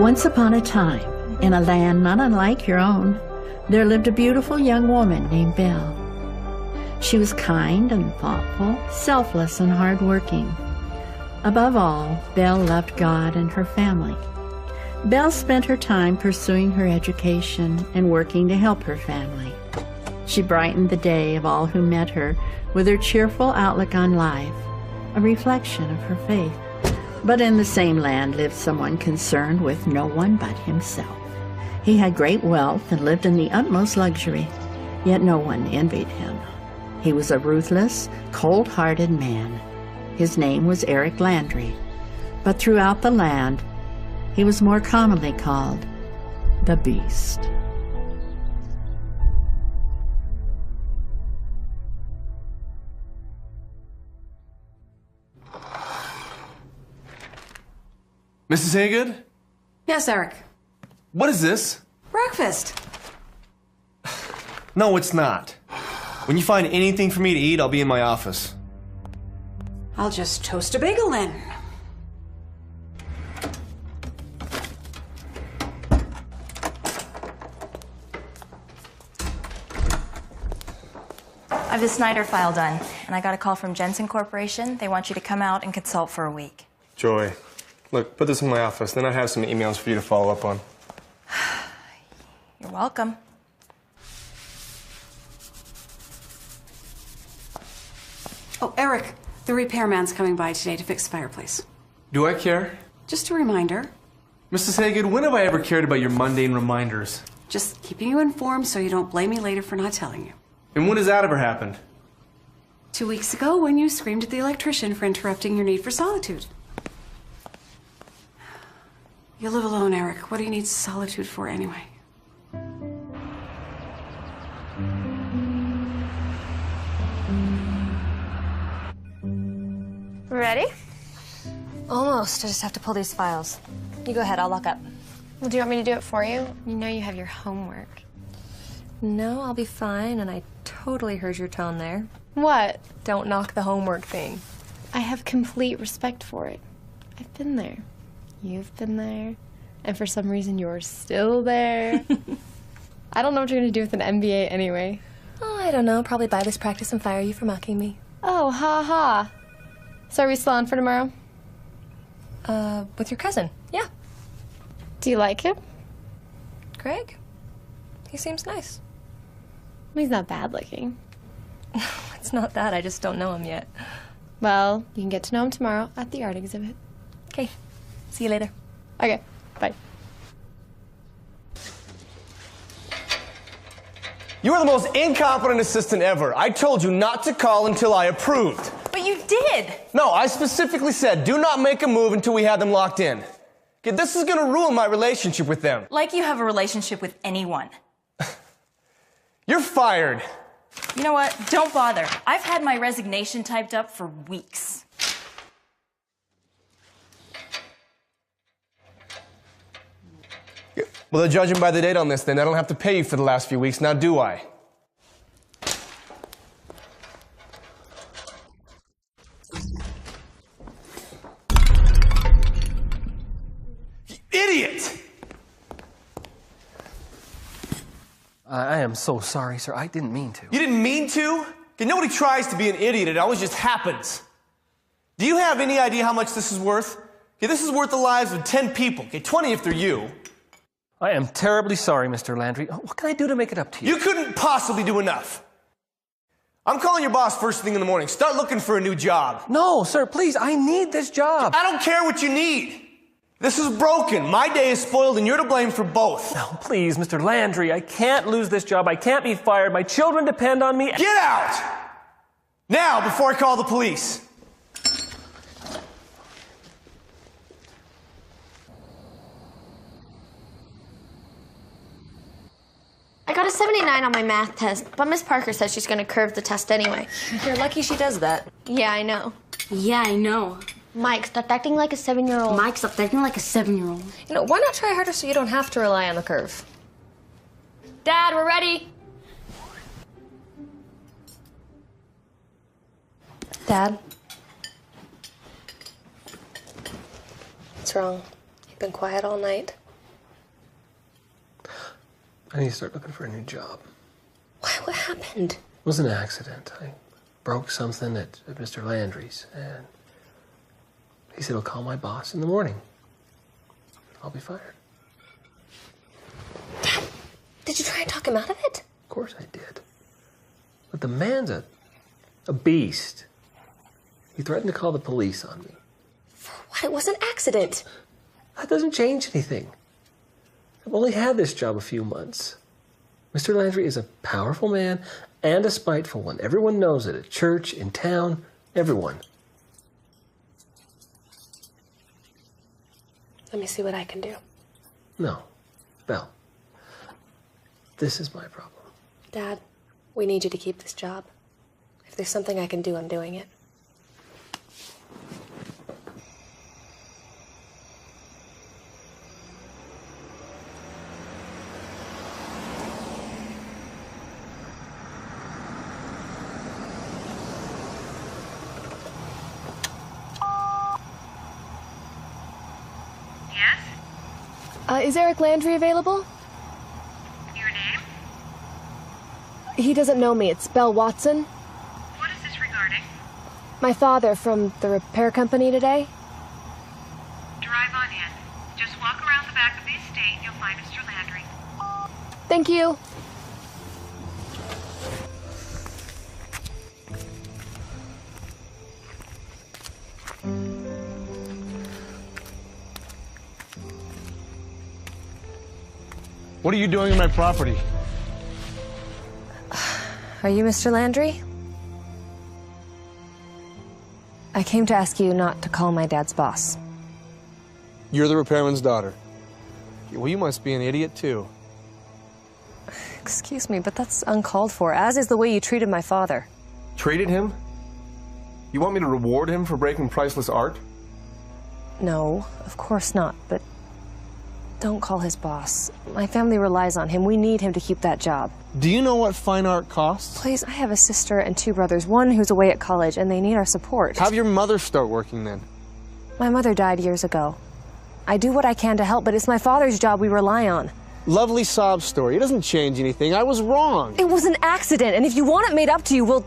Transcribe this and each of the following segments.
Once upon a time, in a land not unlike your own, there lived a beautiful young woman named Belle. She was kind and thoughtful, selfless and hardworking. Above all, Belle loved God and her family. Belle spent her time pursuing her education and working to help her family. She brightened the day of all who met her with her cheerful outlook on life, a reflection of her faith. But in the same land lived someone concerned with no one but himself. He had great wealth and lived in the utmost luxury, yet no one envied him. He was a ruthless, cold-hearted man. His name was Eric Landry, but throughout the land, he was more commonly called the Beast. Mrs. Haygood? Yes, Eric. What is this? Breakfast. No, it's not. When you find anything for me to eat, I'll be in my office. I'll just toast a bagel then. I have the Snyder file done, and I got a call from Jensen Corporation. They want you to come out and consult for a week. Joy, look, put this in my office, then I have some emails for you to follow up on. You're welcome. Oh, Eric, the repairman's coming by today to fix the fireplace. Do I care? Just a reminder. Mrs. Haygood, when have I ever cared about your mundane reminders? Just keeping you informed so you don't blame me later for not telling you. And when has that ever happened? 2 weeks ago when you screamed at the electrician for interrupting your need for solitude. You live alone, Eric. What do you need solitude for anyway? Ready? Almost. I just have to pull these files. You go ahead, I'll lock up. Well, do you want me to do it for you? You know you have your homework. No, I'll be fine, and I totally heard your tone there. What? Don't knock the homework thing. I have complete respect for it. I've been there. You've been there. And for some reason, you're still there. I don't know what you're going to do with an MBA anyway. Oh, I don't know. Probably buy this practice and fire you for mocking me. Oh, ha ha. So are we still on for tomorrow? With your cousin. Yeah. Do you like him? Greg? He seems nice. He's not bad looking. It's not that. I just don't know him yet. Well, you can get to know him tomorrow at the art exhibit. Okay. See you later. Okay. Bye. You are the most incompetent assistant ever. I told you not to call until I approved. But you did! No, I specifically said do not make a move until we have them locked in. Okay, this is gonna ruin my relationship with them. Like you have a relationship with anyone. You're fired. You know what? Don't bother. I've had my resignation typed up for weeks. Well, judging by the date on this, then I don't have to pay you for the last few weeks, now do I? You idiot! I am so sorry, sir. I didn't mean to. You didn't mean to? Okay, nobody tries to be an idiot. It always just happens. Do you have any idea how much this is worth? Okay, this is worth the lives of 10 people. Okay, 20 if they're you. I am terribly sorry, Mr. Landry. What can I do to make it up to you? You couldn't possibly do enough. I'm calling your boss first thing in the morning. Start looking for a new job. No, sir, please. I need this job. I don't care what you need. This is broken. My day is spoiled, and you're to blame for both. No, please, Mr. Landry. I can't lose this job. I can't be fired. My children depend on me. Get out! Now, before I call the police. I got a 79 on my math test, but Miss Parker says she's going to curve the test anyway. You're lucky she does that. Yeah, I know. Yeah, I know. Mike, stop acting like a 7-year-old. Mike, stop acting like a 7-year-old. You know, why not try harder so you don't have to rely on the curve? Dad, we're ready. Dad? What's wrong? You've been quiet all night. I need to start looking for a new job. Why? What happened? It was an accident. I broke something at Mr. Landry's, and he said he'll call my boss in the morning. I'll be fired. Dad, did you try and talk him out of it? Of course I did. But the man's a beast. He threatened to call the police on me. For what? It was an accident. That doesn't change anything. I've only had this job a few months. Mr. Landry is a powerful man and a spiteful one. Everyone knows it at church, in town, everyone. Let me see what I can do. No, Belle. This is my problem. Dad, we need you to keep this job. If there's something I can do, I'm doing it. Is Eric Landry available? Your name? He doesn't know me. It's Belle Watson. What is this regarding? My father from the repair company today. Drive on in. Just walk around the back of the estate and you'll find Mr. Landry. Thank you. What are you doing in my property? Are you Mr. Landry? I came to ask you not to call my dad's boss. You're the repairman's daughter. Well, you must be an idiot, too. Excuse me, but that's uncalled for, as is the way you treated my father. Treated him? You want me to reward him for breaking priceless art? No, of course not, but don't call his boss. My family relies on him. We need him to keep that job. Do you know what fine art costs? Please, I have a sister and 2 brothers, one who's away at college, and they need our support. Have your mother start working then. My mother died years ago. I do what I can to help, but it's my father's job we rely on. Lovely sob story. It doesn't change anything. I was wrong. It was an accident, and if you want it made up to you, well,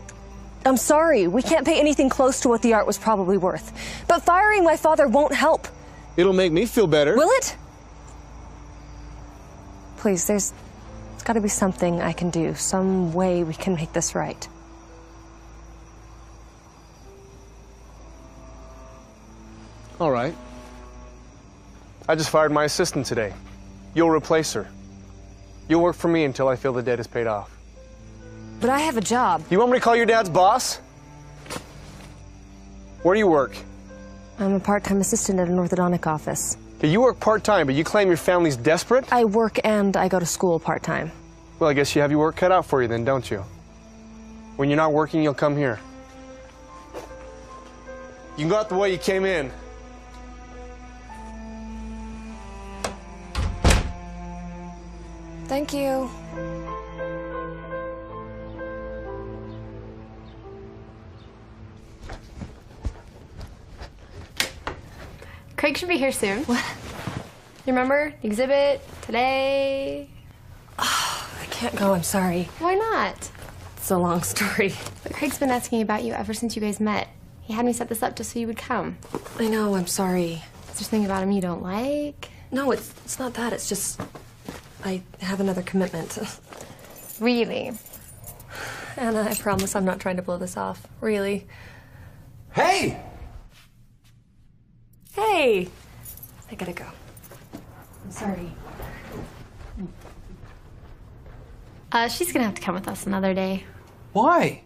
I'm sorry. We can't pay anything close to what the art was probably worth. But firing my father won't help. It'll make me feel better. Will it? Please, there's got to be something I can do, some way we can make this right. All right. I just fired my assistant today. You'll replace her. You'll work for me until I feel the debt is paid off. But I have a job. You want me to call your dad's boss? Where do you work? I'm a part-time assistant at an orthodontic office. Okay, you work part-time, but you claim your family's desperate? I work and I go to school part-time. Well, I guess you have your work cut out for you then, don't you? When you're not working, you'll come here. You can go out the way you came in. Thank you. Craig should be here soon. What? You remember the exhibit today? Oh, I can't go, I'm sorry. Why not? It's a long story. But Craig's been asking about you ever since you guys met. He had me set this up just so you would come. I know, I'm sorry. Is there something about him you don't like? No, it's not that. It's just I have another commitment. Really? Anna, I promise I'm not trying to blow this off. Really. Hey! Hey! I gotta go. I'm sorry. She's gonna have to come with us another day. Why?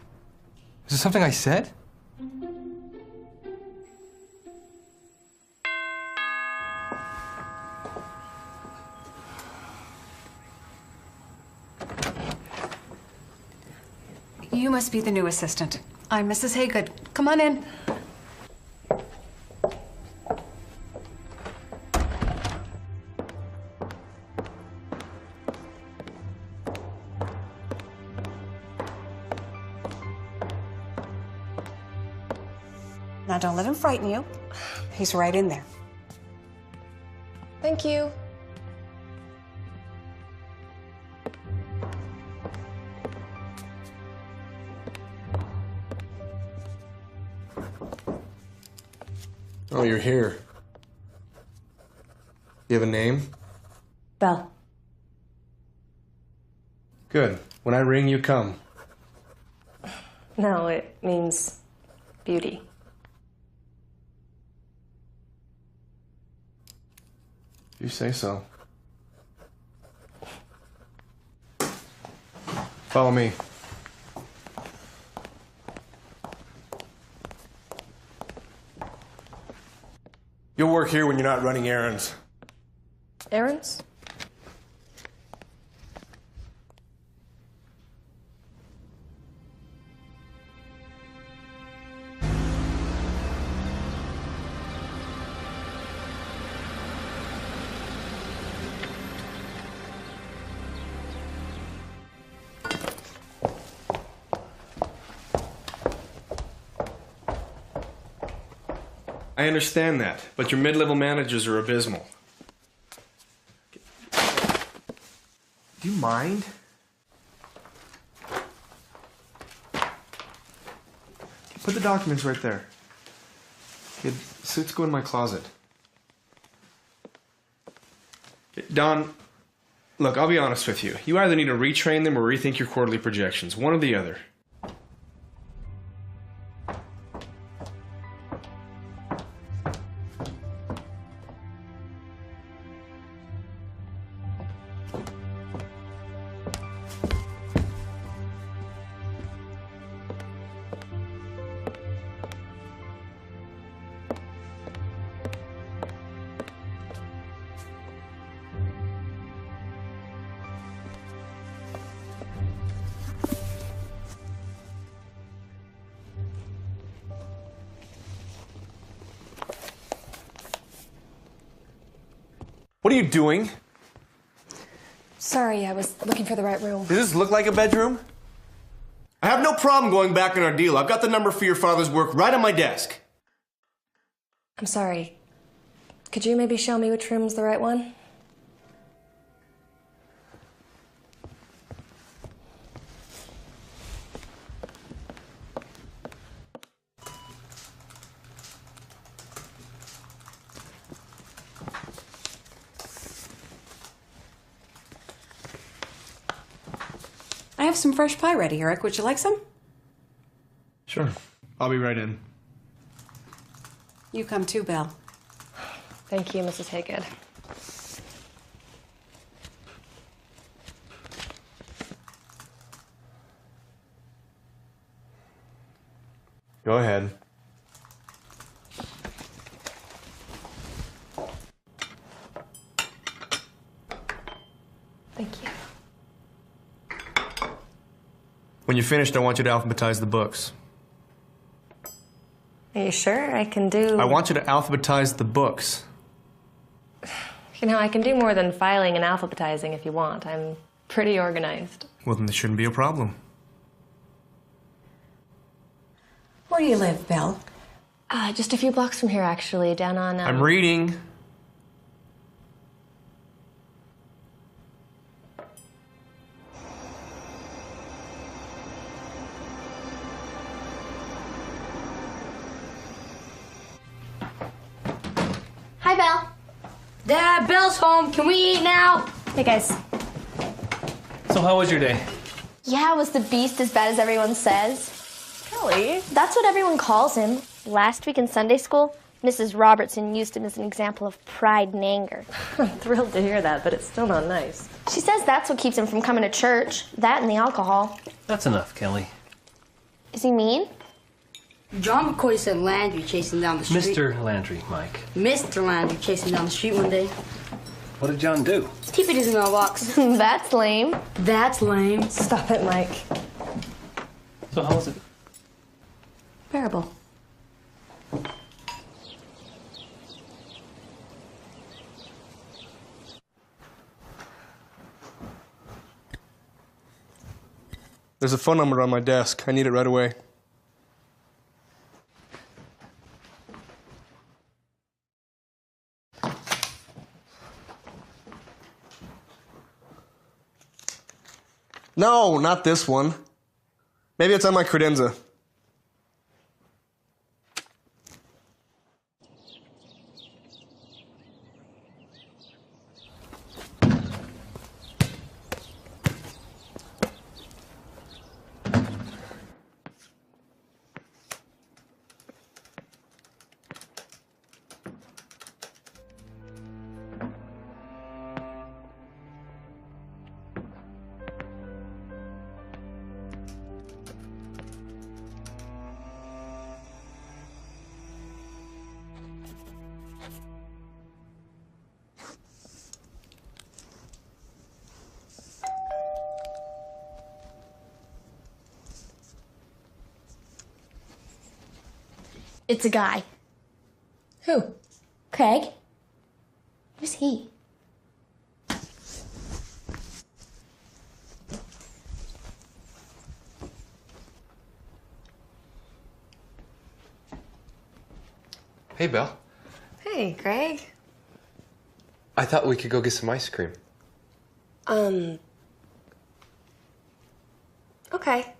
Is there something I said? You must be the new assistant. I'm Mrs. Haygood. Come on in. Now don't let him frighten you. He's right in there. Thank you. Oh, you're here. You have a name? Belle. Good. When I ring, you come. No, it means beauty. You say so. Follow me. You'll work here when you're not running errands. Errands? I understand that, but your mid-level managers are abysmal. Do you mind? Put the documents right there. Kid, suits go in my closet. Don, look, I'll be honest with you. You either need to retrain them or rethink your quarterly projections. One or the other. What are you doing? Sorry, I was looking for the right room. Does this look like a bedroom? I have no problem going back on our deal. I've got the number for your father's work right on my desk. I'm sorry. Could you maybe show me which room's the right one? I have some fresh pie ready, Eric. Would you like some? Sure. I'll be right in. You come too, Belle. Thank you, Mrs. Haygood. Go ahead. Thank you. When you're finished, I want you to alphabetize the books. Are you sure? I can do... I want you to alphabetize the books. You know, I can do more than filing and alphabetizing if you want. I'm pretty organized. Well, then there shouldn't be a problem. Where do you live, Belle? Just a few blocks from here, actually, down on... I'm reading. Hi, Belle. Dad, Belle's home. Can we eat now? Hey, guys. So how was your day? Yeah, was the beast as bad as everyone says? Kelly? That's what everyone calls him. Last week in Sunday school, Mrs. Robertson used him as an example of pride and anger. I'm thrilled to hear that, but it's still not nice. She says that's what keeps him from coming to church. That and the alcohol. That's enough, Kelly. Is he mean? John McCoy said Landry chasing down the street. Mr. Landry, Mike. Mr. Landry chasing down the street one day. What did John do? He put his mailbox. That's lame. That's lame. Stop it, Mike. So how was it? Bearable. There's a phone number on my desk. I need it right away. No, not this one. Maybe it's on my credenza. It's a guy. Who? Craig? Who's he? Hey, Belle. Hey, Greg. I thought we could go get some ice cream. Okay.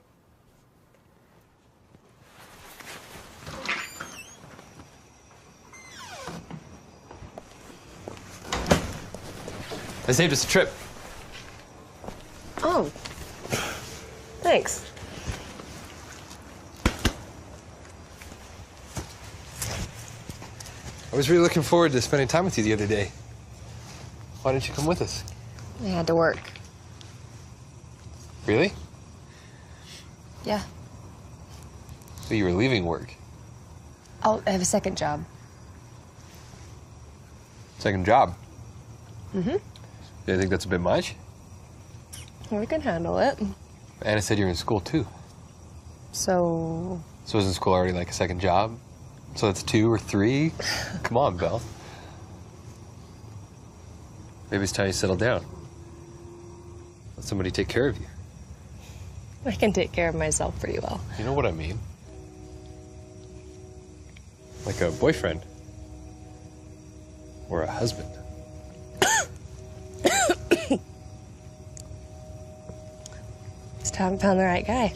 I saved us a trip. Oh. Thanks. I was really looking forward to spending time with you the other day. Why didn't you come with us? I had to work. Really? Yeah. So you were leaving work? I have a second job. Second job? Mm-hmm. Do you think that's a bit much? We can handle it. Anna said you're in school too. So... So isn't school already like a second job? So that's 2 or 3? Come on, Belle. Maybe it's time you settle down. Let somebody take care of you. I can take care of myself pretty well. You know what I mean? Like a boyfriend. Or a husband. Just haven't found the right guy.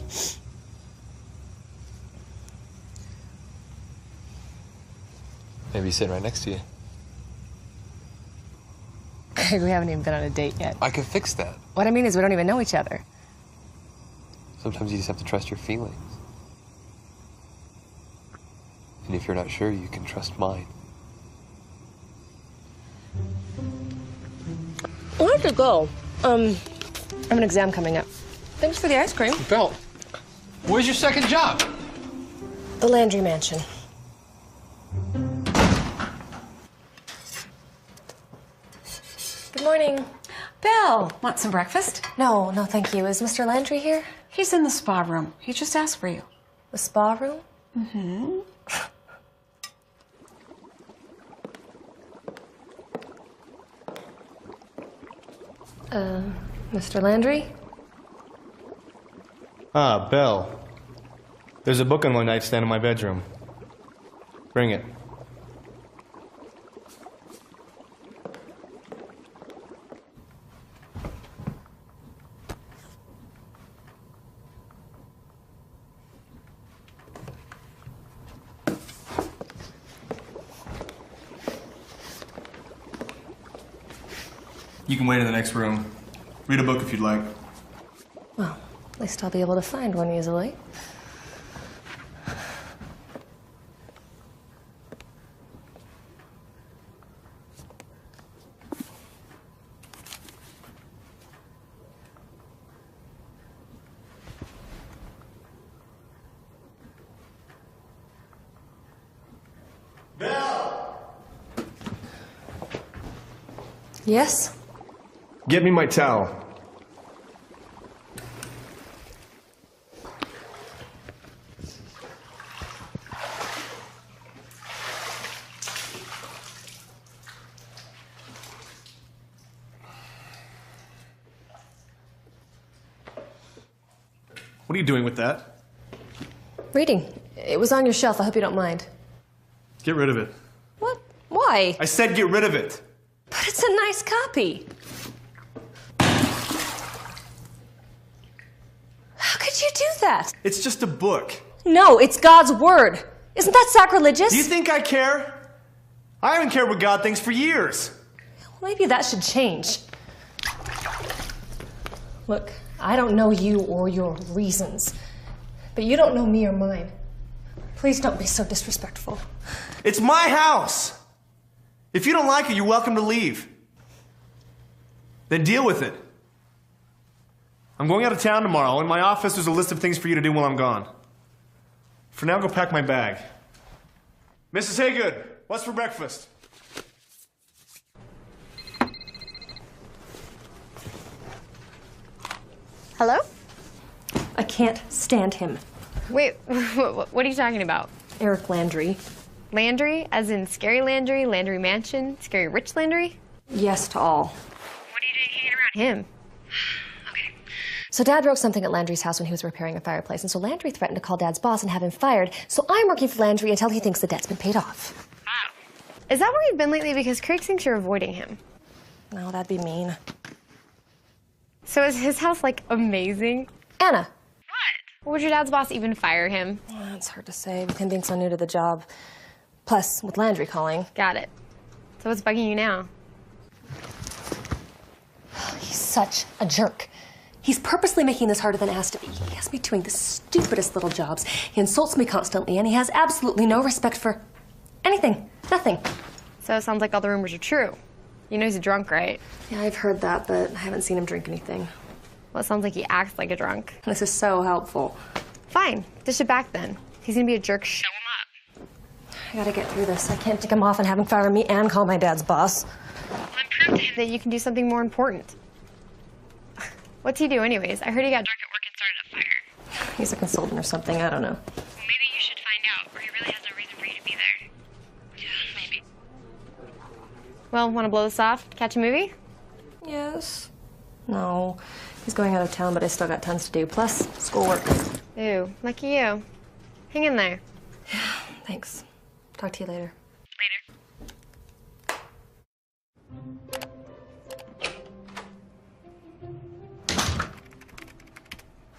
Maybe he's sitting right next to you. We haven't even been on a date yet. I could fix that. What I mean is we don't even know each other. Sometimes you just have to trust your feelings. And if you're not sure, you can trust mine. I have to go. I have an exam coming up. Thanks for the ice cream. Belle, where's your second job? The Landry Mansion. Good morning. Belle, want some breakfast? No, thank you. Is Mr. Landry here? He's in the spa room. He just asked for you. The spa room? Mm-hmm. Mr. Landry? Ah, Belle. There's a book on my nightstand in my bedroom. Bring it. You can wait in the next room. Read a book if you'd like. Well, at least I'll be able to find one easily. Yes? Get me my towel. What are you doing with that? Reading. It was on your shelf. I hope you don't mind. Get rid of it. What? Why? I said get rid of it. But it's a nice copy. How could you do that? It's just a book. No, it's God's word. Isn't that sacrilegious? Do you think I care? I haven't cared what God thinks for years. Maybe that should change. Look, I don't know you or your reasons, but you don't know me or mine. Please don't be so disrespectful. It's my house. If you don't like it, you're welcome to leave. Then deal with it. I'm going out of town tomorrow. In my office, there's a list of things for you to do while I'm gone. For now, go pack my bag. Mrs. Haygood, what's for breakfast? Hello? I can't stand him. Wait, what are you talking about? Eric Landry. Landry, as in Scary Landry, Landry Mansion, Scary Rich Landry? Yes to all. What are you doing hanging around? Him. So Dad broke something at Landry's house when he was repairing a fireplace, and so Landry threatened to call Dad's boss and have him fired. So I'm working for Landry until he thinks the debt's been paid off. Is that where you've been lately? Because Craig thinks you're avoiding him. No, that'd be mean. So is his house, like, amazing? Anna. What? Would your dad's boss even fire him? Oh, it's hard to say with him being so new to the job. Plus, with Landry calling. Got it. So what's bugging you now? He's such a jerk. He's purposely making this harder than it has to be. He has me doing the stupidest little jobs. He insults me constantly, and he has absolutely no respect for anything. Nothing. So it sounds like all the rumors are true. You know he's a drunk, right? Yeah, I've heard that, but I haven't seen him drink anything. Well, it sounds like he acts like a drunk. This is so helpful. Fine. Dish it back then. If he's gonna be a jerk, show him up. I gotta get through this. I can't take him off and have him fire me and call my dad's boss. Well, then prove to him that you can do something more important. What's he do anyways? I heard he got drunk at work and started a fire. He's a consultant or something, I don't know. Well, maybe you should find out, or he really has no reason for you to be there. Yeah, maybe. Well, wanna blow this off? Catch a movie? Yes. No. He's going out of town, but I still got tons to do. Plus, schoolwork. Ooh, lucky you. Hang in there. Thanks. Talk to you later.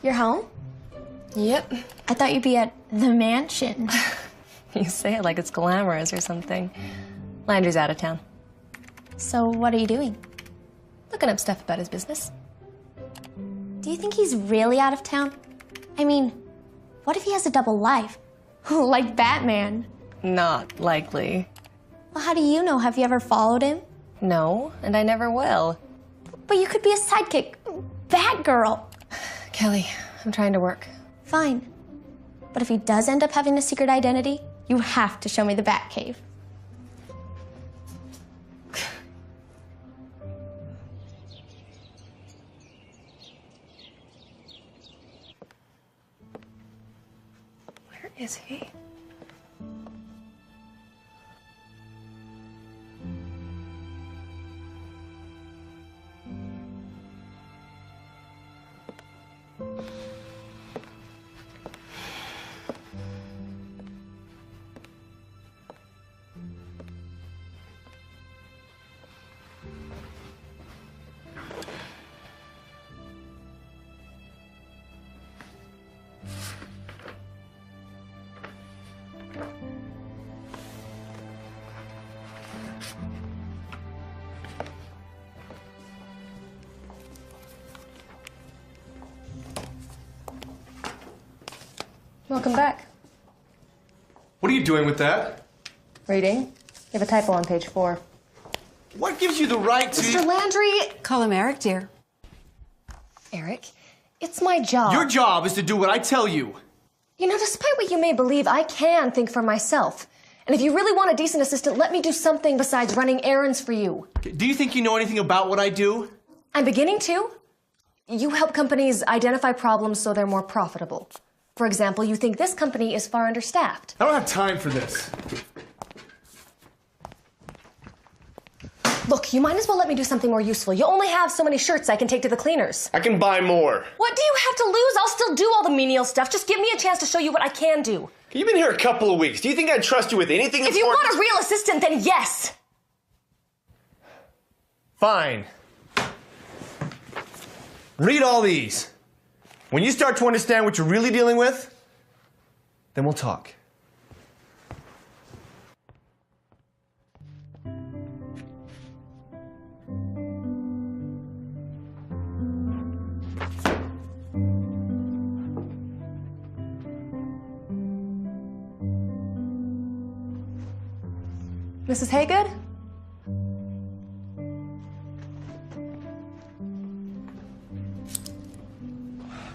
You're home? Yep. I thought you'd be at the mansion. You say it like it's glamorous or something. Landry's out of town. So what are you doing? Looking up stuff about his business. Do you think he's really out of town? I mean, what if he has a double life? Like Batman. Not likely. Well, how do you know? Have you ever followed him? No, and I never will. But you could be a sidekick. Batgirl. Kelly, I'm trying to work. Fine. But if he does end up having a secret identity, you have to show me the Batcave. Where is he? Welcome back. What are you doing with that? Reading. You have a typo on page 4. What gives you the right to... Mr. Landry! Call him Eric, dear. Eric, it's my job. Your job is to do what I tell you. You know, despite what you may believe, I can think for myself. And if you really want a decent assistant, let me do something besides running errands for you. Do you think you know anything about what I do? I'm beginning to. You help companies identify problems so they're more profitable. For example, you think this company is far understaffed. I don't have time for this. Look, you might as well let me do something more useful. You only have so many shirts I can take to the cleaners. I can buy more. What do you have to lose? I'll still do all the menial stuff. Just give me a chance to show you what I can do. You've been here a couple of weeks. Do you think I'd trust you with anything If you want a real assistant, then yes. Fine. Read all these. When you start to understand what you're really dealing with, then we'll talk. Mrs. Haygood?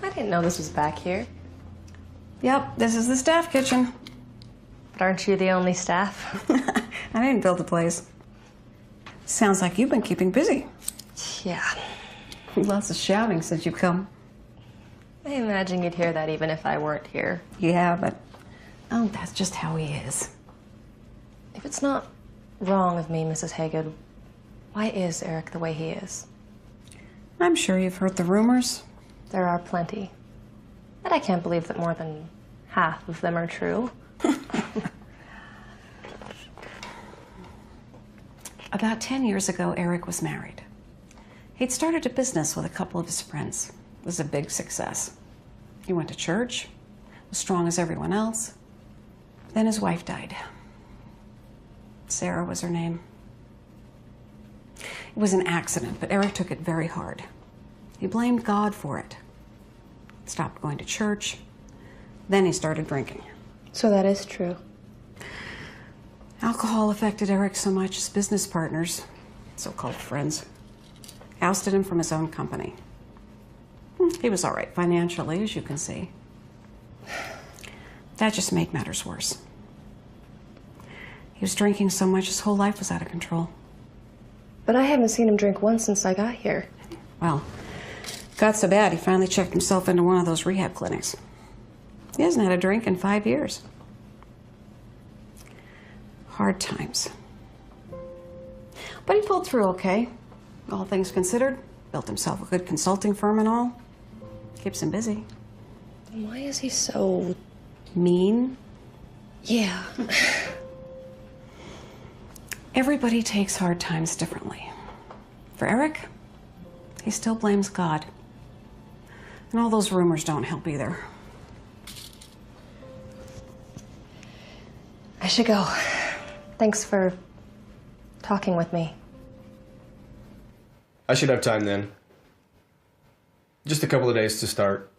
I didn't know this was back here. Yep, this is the staff kitchen. But aren't you the only staff? I didn't build the place. Sounds like you've been keeping busy. Yeah. Lots of shouting since you've come. I imagine you'd hear that even if I weren't here. Yeah, but Oh, that's just how he is. If it's not wrong of me, Mrs. Haygood, why is Eric the way he is? I'm sure you've heard the rumors. There are plenty. But I can't believe that more than half of them are true. About 10 years ago, Eric was married. He'd started a business with a couple of his friends. It was a big success. He went to church, was strong as everyone else. Then his wife died. Sarah was her name. It was an accident, but Eric took it very hard. He blamed God for it. Stopped going to church. Then he started drinking. So that is true. Alcohol affected Eric so much his business partners, so-called friends, ousted him from his own company. He was all right financially, as you can see. That just made matters worse. He was drinking so much his whole life was out of control. But I haven't seen him drink once since I got here. Well, got so bad he finally checked himself into one of those rehab clinics. He hasn't had a drink in 5 years. Hard times. But he pulled through okay. All things considered, built himself a good consulting firm and all. Keeps him busy. Why is he so mean? Yeah. Everybody takes hard times differently. For Eric, he still blames God. And all those rumors don't help either. I should go. Thanks for talking with me. I should have time then. Just a couple of days to start.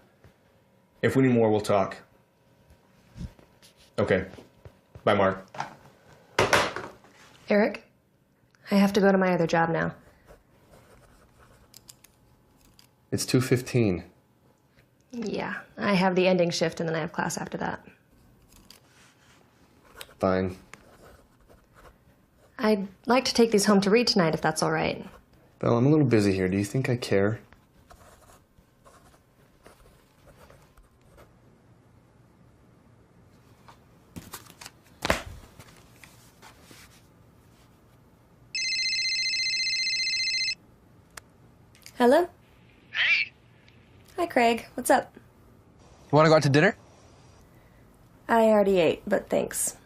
If we need more, we'll talk. Okay. Bye, Mark. Eric, I have to go to my other job now. It's 2:15. Yeah, I have the ending shift and then I have class after that. Fine. I'd like to take these home to read tonight if that's all right. Belle, I'm a little busy here. Do you think I care? Hello? Hey. Hi, Craig. What's up? You want to go out to dinner? I already ate, but thanks.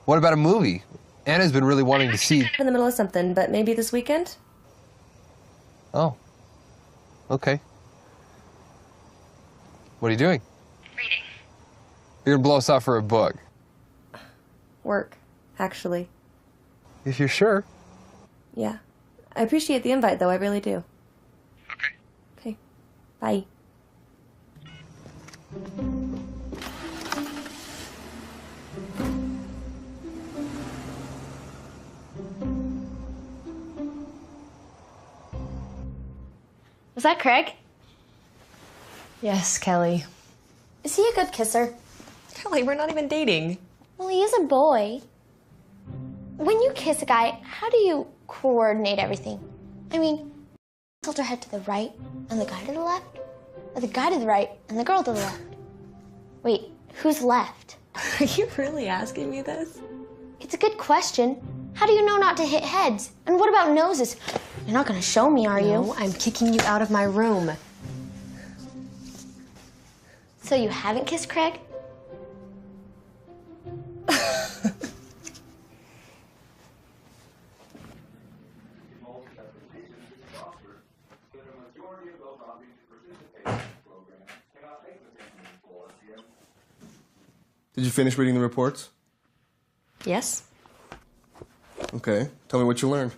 What about a movie? Anna's been really wanting to see. I'm in the middle of something, but maybe this weekend? Oh. Okay. What are you doing? Reading. You're gonna blow us off for a book. Work, actually. If you're sure. Yeah. I appreciate the invite, though. I really do. Okay. Okay. Bye. Was that Craig? Yes, Kelly. Is he a good kisser? Kelly, we're not even dating. Well, he is a boy. When you kiss a guy, how do you coordinate everything? I mean, tilt her head to the right and the guy to the left? Or the guy to the right and the girl to the left? Wait, who's left? Are you really asking me this? It's a good question. How do you know not to hit heads? And what about noses? You're not gonna show me, are you? No, I'm kicking you out of my room. So you haven't kissed Craig? Did you finish reading the reports? Yes? Okay. Tell me what you learned.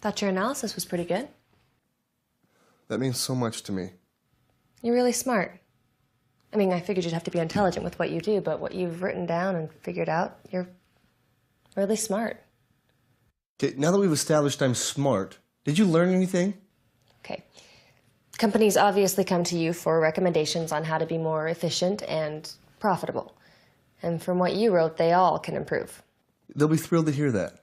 Thought your analysis was pretty good. That means so much to me. You're really smart. I mean, I figured you'd have to be intelligent with what you do, but what you've written down and figured out, you're really smart. Okay, now that we've established I'm smart, did you learn anything? Okay. Companies obviously come to you for recommendations on how to be more efficient and profitable. And from what you wrote, they all can improve. They'll be thrilled to hear that.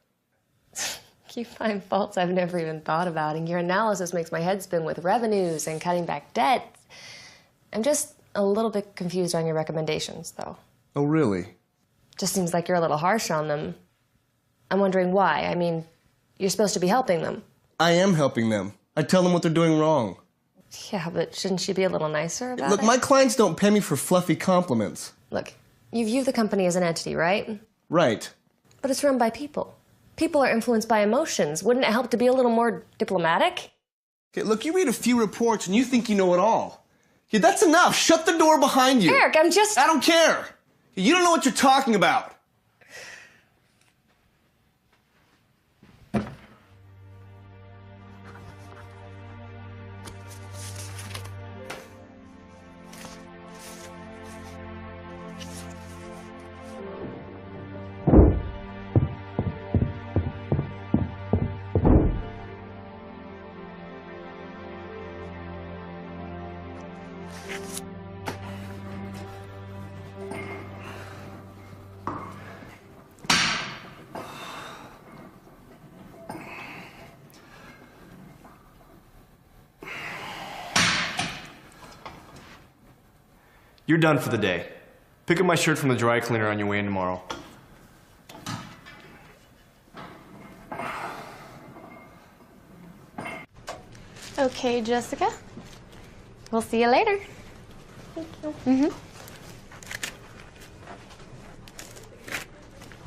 You find faults I've never even thought about, and your analysis makes my head spin with revenues and cutting back debt. I'm just a little bit confused on your recommendations, though. Oh, really? Just seems like you're a little harsh on them. I'm wondering why. I mean, you're supposed to be helping them. I am helping them. I tell them what they're doing wrong. Yeah, but shouldn't she be a little nicer about Look, it? my clients don't pay me for fluffy compliments. Look, you view the company as an entity, right? Right. But it's run by people. People are influenced by emotions. Wouldn't it help to be a little more diplomatic? Okay, look, you read a few reports and you think you know it all. Yeah, that's enough. Shut the door behind you. Eric, I'm just... I don't care. You don't know what you're talking about. You're done for the day. Pick up my shirt from the dry cleaner on your way in tomorrow. Okay, Jessica. We'll see you later. Thank you.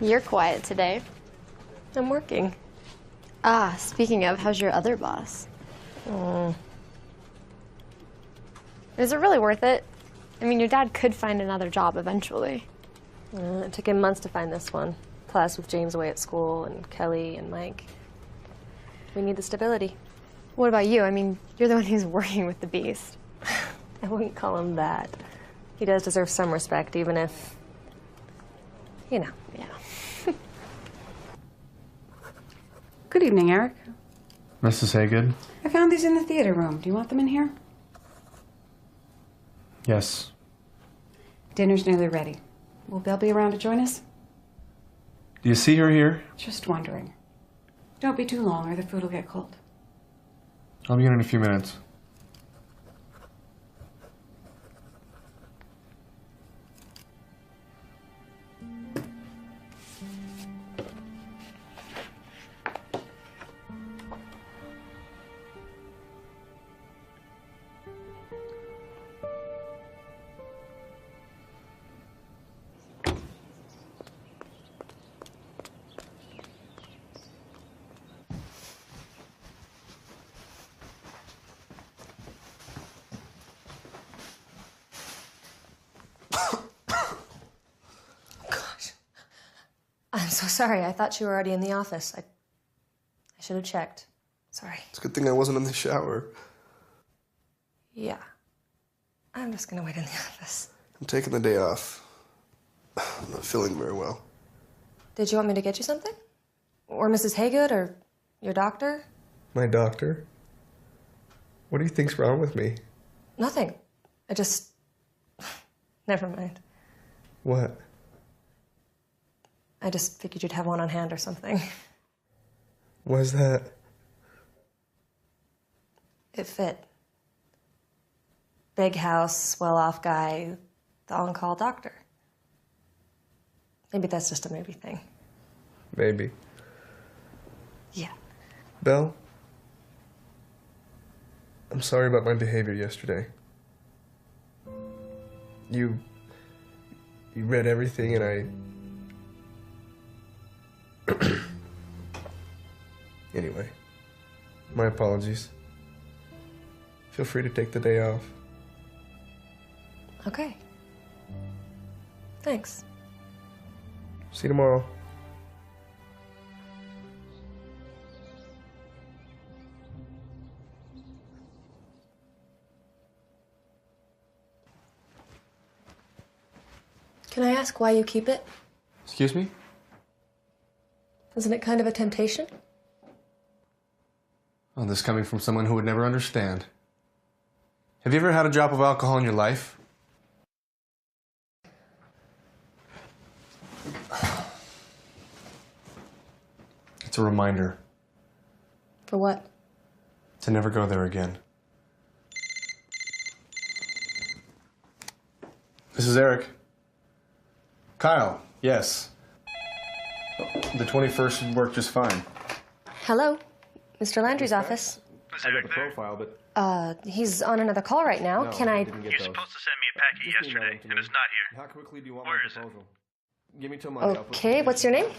You're quiet today. I'm working. Ah, speaking of, how's your other boss? Is it really worth it? I mean, your dad could find another job eventually. It took him months to find this one. Plus, with James away at school and Kelly and Mike. We need the stability. What about you? I mean, you're the one who's working with the beast. I wouldn't call him that. He does deserve some respect, even if, you know. Yeah. Good evening, Eric. Mrs. Haygood? I found these in the theater room. Do you want them in here? Yes. Dinner's nearly ready. Will Belle be around to join us? Do you see her here? Just wondering. Don't be too long or the food will get cold. I'll be in a few minutes. I'm so sorry. I thought you were already in the office. I should have checked. Sorry. It's a good thing I wasn't in the shower. Yeah. I'm just gonna wait in the office. I'm taking the day off. I'm not feeling very well. Did you want me to get you something? Or Mrs. Haygood, or your doctor? My doctor? What do you think's wrong with me? Nothing. I just... Never mind. What? I just figured you'd have one on hand or something. Why's that? It fit. Big house, well-off guy, the on-call doctor. Maybe that's just a movie thing. Maybe. Yeah. Belle? I'm sorry about my behavior yesterday. You read everything and I... Anyway, my apologies. Feel free to take the day off. Okay. Thanks. See you tomorrow. Can I ask why you keep it? Excuse me? Isn't it kind of a temptation? Oh, this coming from someone who would never understand. Have you ever had a drop of alcohol in your life? It's a reminder For what? to never go there again. This is Eric. Kyle, yes. The 21st would work just fine. Hello, Mr. Landry's office. I got the profile, but He's on another call right now. No, Can I I? didn't get You're those. supposed to send me a packet yesterday, and it's not here. How quickly do you want Where my is it? proposal? Give me till Monday. I'll put Okay, some what's your name? I'm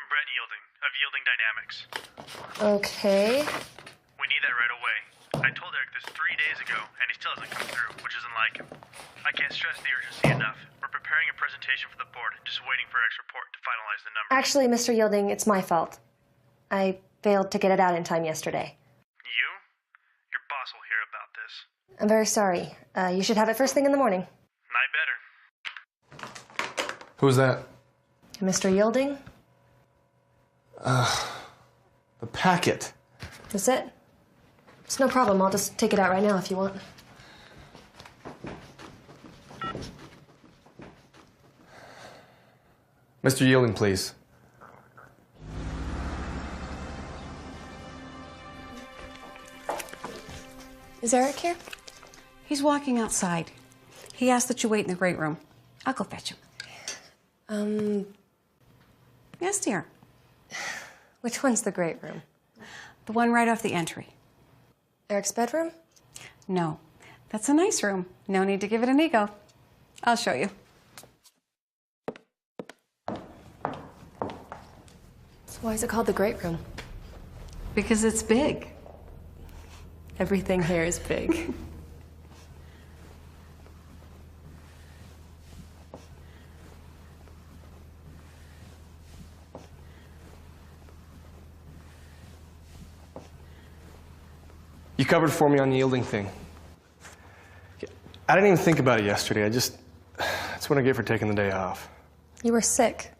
Brent Yielding, of Yielding Dynamics. Okay. We need that right away. I told Eric this 3 days ago, and he still hasn't come through, which isn't like him. I can't stress the urgency enough. We're preparing a presentation for the board, just waiting for Eric's report to finalize the numbers. Actually, Mr. Yielding, it's my fault. I failed to get it out in time yesterday. You? Your boss will hear about this. I'm very sorry. You should have it first thing in the morning. I better. Who's that? Mr. Yielding? The packet. That's it. It's no problem. I'll just take it out right now if you want. Mr. Yielding, please. Is Eric here? He's walking outside. He asked that you wait in the great room. I'll go fetch him. Yes, dear. Which one's the great room? The one right off the entry. Eric's bedroom? No, that's a nice room. No need to give it an ego. I'll show you. So why is it called the great room? Because it's big. Everything here is big. You covered for me on the Yielding thing. I didn't even think about it yesterday. That's what I get for taking the day off. You were sick.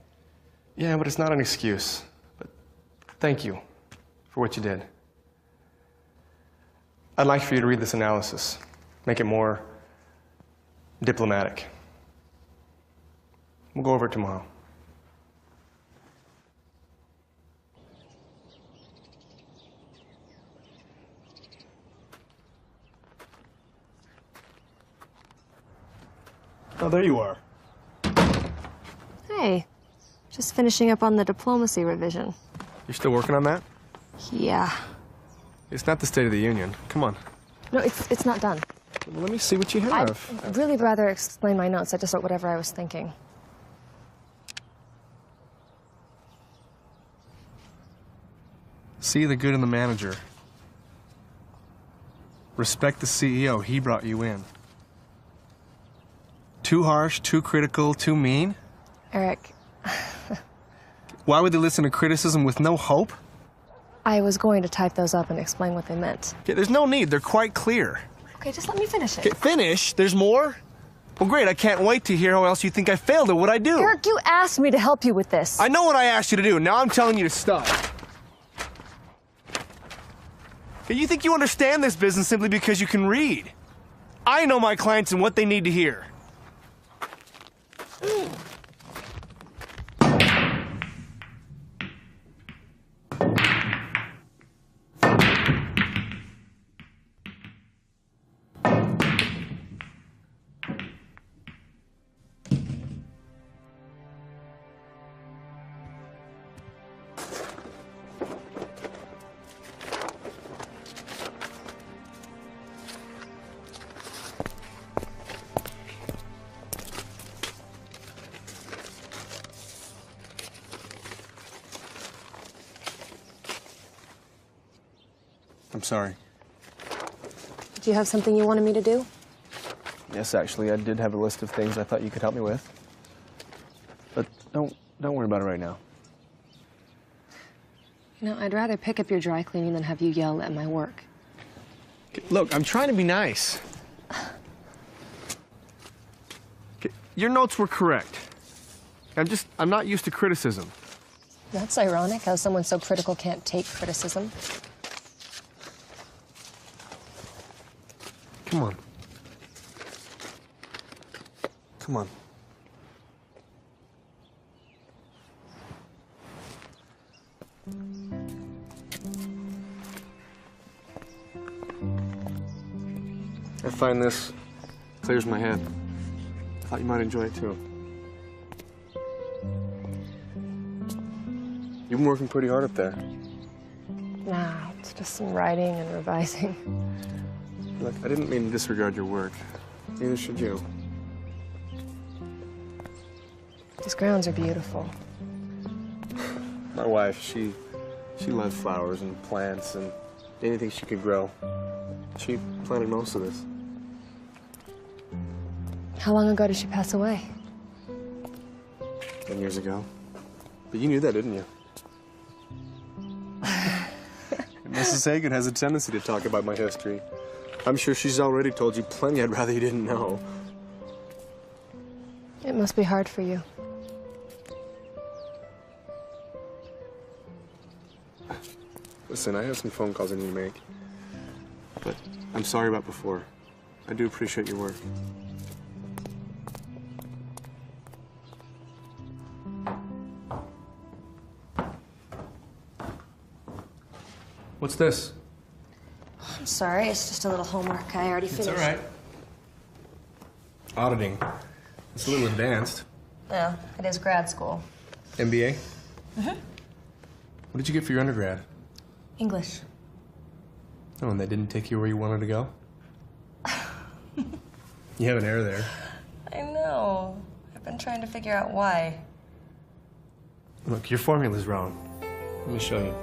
Yeah, but it's not an excuse. But thank you for what you did. I'd like for you to read this analysis, make it more diplomatic. We'll go over it tomorrow. Oh, there you are. Hey, just finishing up on the diplomacy revision. You're still working on that? Yeah. It's not the State of the Union. Come on. No, it's not done. Let me see what you have. I'd really rather explain my notes. I just wrote whatever I was thinking. See the good in the manager. Respect the CEO. He brought you in. Too harsh, too critical, too mean? Eric, Why would they listen to criticism with no hope? I was going to type those up and explain what they meant. Okay, there's no need. They're quite clear. Okay, just let me finish it. Okay, finish? There's more? Well, great. I can't wait to hear how else you think I failed at what I do. Eric, you asked me to help you with this. I know what I asked you to do. Now I'm telling you to stop. Okay, you think you understand this business simply because you can read. I know my clients and what they need to hear. I'm sorry. Do you have something you wanted me to do? Yes, actually, I did have a list of things I thought you could help me with. But don't worry about it right now. You know, I'd rather pick up your dry cleaning than have you yell at my work. Look, I'm trying to be nice. Okay, your notes were correct. I'm not used to criticism. That's ironic, how someone so critical can't take criticism. Come on. Come on. I find this clears my head. thought you might enjoy it too. You've been working pretty hard up there. Nah, it's just some writing and revising. Look, I didn't mean to disregard your work. Neither should you. These grounds are beautiful. My wife, she loves flowers and plants and anything she could grow. She planted most of this. How long ago did she pass away? 10 years ago. But you knew that, didn't you? Mrs. Hagen has a tendency to talk about my history. I'm sure she's already told you plenty I'd rather you didn't know. It must be hard for you. Listen, I have some phone calls I need to make. But I'm sorry about before. I do appreciate your work. What's this? I'm sorry, it's just a little homework. I already finished. It's all right. Auditing. It's a little advanced. Yeah, it is grad school. MBA? Mm-hmm. What did you get for your undergrad? English. Oh, and they didn't take you where you wanted to go? You have an error there. I know. I've been trying to figure out why. Look, your formula's wrong. Let me show you.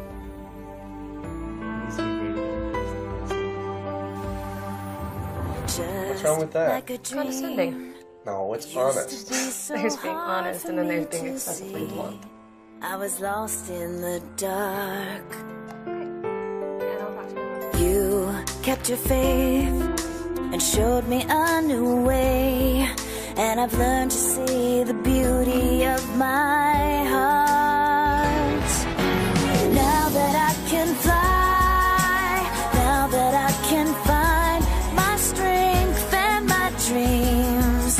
What's wrong with that? Condescending. No, it's honest. There's being honest, and then there's being excessively blunt. I was lost in the dark. You kept your faith and showed me a new way. And I've learned to see the beauty of my heart. Now that I can fly, now that I can find my strength and my dreams,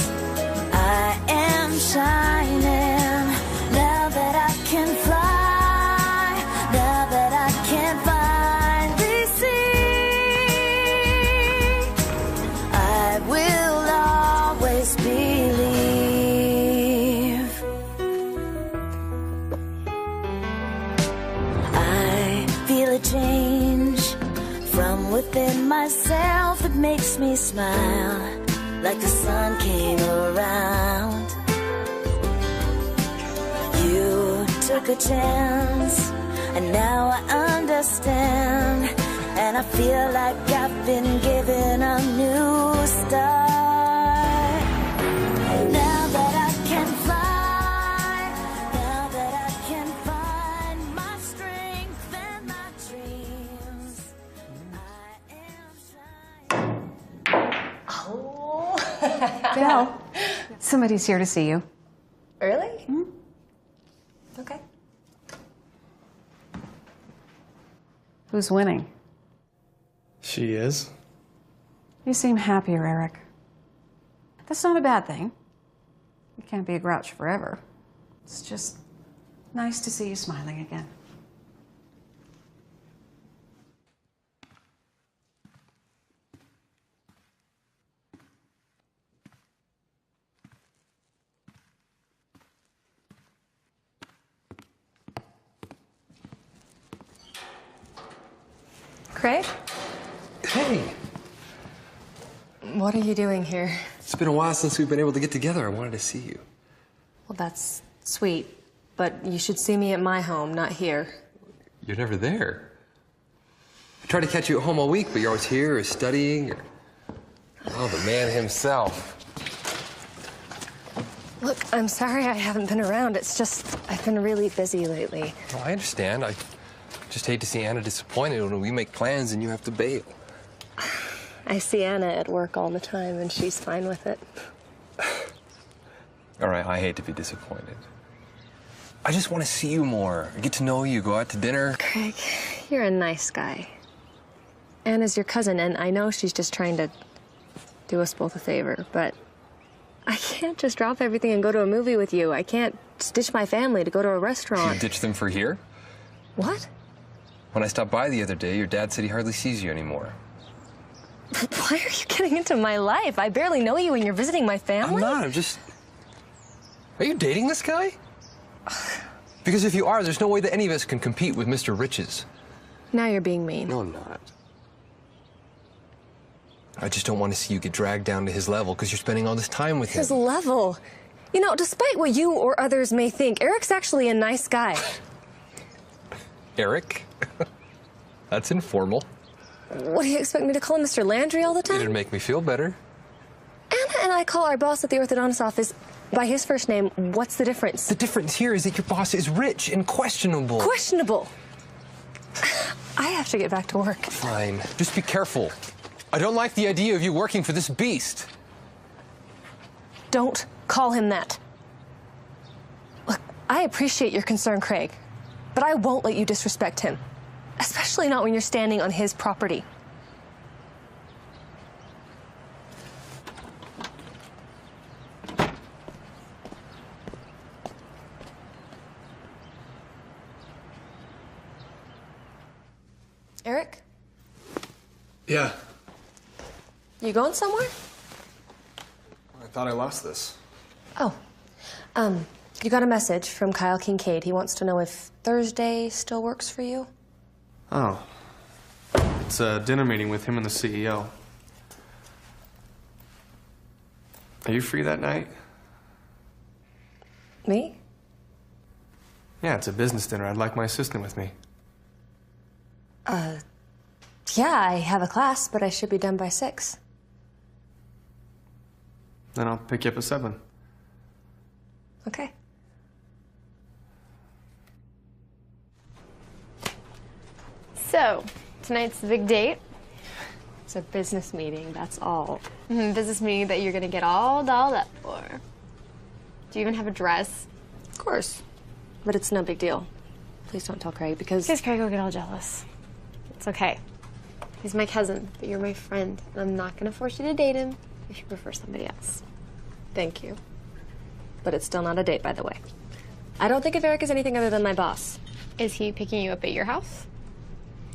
I am shining. Now that I can fly, now that I can finally see, I will always believe. I feel a change from within myself. It makes me smile like the sun came around. You took a chance, and now I understand. And I feel like I've been given a new start. Now that I can fly, now that I can find my strength and my dreams, Belle, somebody's here to see you. Really? Hmm? Okay. Who's winning? She is. You seem happier, Eric. That's not a bad thing. You can't be a grouch forever. It's just nice to see you smiling again. Craig? Hey, What are you doing here? it's been a while since we've been able to get together. I wanted to see you. Well, that's sweet, but you should see me at my home, not here. You're never there. I try to catch you at home all week, but you're always here or studying. Oh, the man himself. Look, I'm sorry I haven't been around. It's just, I've been really busy lately. Oh, I understand. I just hate to see Anna disappointed when we make plans and you have to bail. I see Anna at work all the time, and she's fine with it. All right, I hate to be disappointed. I just want to see you more, get to know you, go out to dinner. Craig, you're a nice guy. Anna's your cousin, and I know she's just trying to do us both a favor, but I can't just drop everything and go to a movie with you. I can't ditch my family to go to a restaurant. You ditch them for here? What? When I stopped by the other day, your dad said he hardly sees you anymore. Why are you getting into my life? I barely know you and you're visiting my family. I'm not. I'm just... Are you dating this guy? Because if you are, there's no way that any of us can compete with Mr. Riches. Now you're being mean. No, I'm not. I just don't want to see you get dragged down to his level because you're spending all this time with him. His level? You know, despite what you or others may think, Eric's actually a nice guy. Eric? That's informal. What do you expect me to call him, Mr. Landry, all the time? It'd make me feel better. Anna and I call our boss at the orthodontist office by his first name. What's the difference? The difference here is that your boss is rich and questionable. Questionable? I have to get back to work. Fine. Just be careful. I don't like the idea of you working for this beast. Don't call him that. Look, I appreciate your concern, Craig, but I won't let you disrespect him, especially not when you're standing on his property. Eric? Yeah. You going somewhere? I thought I lost this. Oh, you got a message from Kyle Kincaid. He wants to know if Thursday still works for you. Oh. It's a dinner meeting with him and the CEO. Are you free that night? Me? Yeah, it's a business dinner. I'd like my assistant with me. Yeah, I have a class, but I should be done by 6. Then I'll pick you up at 7. Okay. So, tonight's the big date. It's a business meeting, that's all. Business meeting that you're gonna get all dolled up for. Do you even have a dress? Of course. But it's no big deal. Please don't tell Craig because Craig will get all jealous. It's okay. He's my cousin, but you're my friend. And I'm not gonna force you to date him if you prefer somebody else. Thank you. But it's still not a date, by the way. I don't think of Eric as anything other than my boss. Is he picking you up at your house?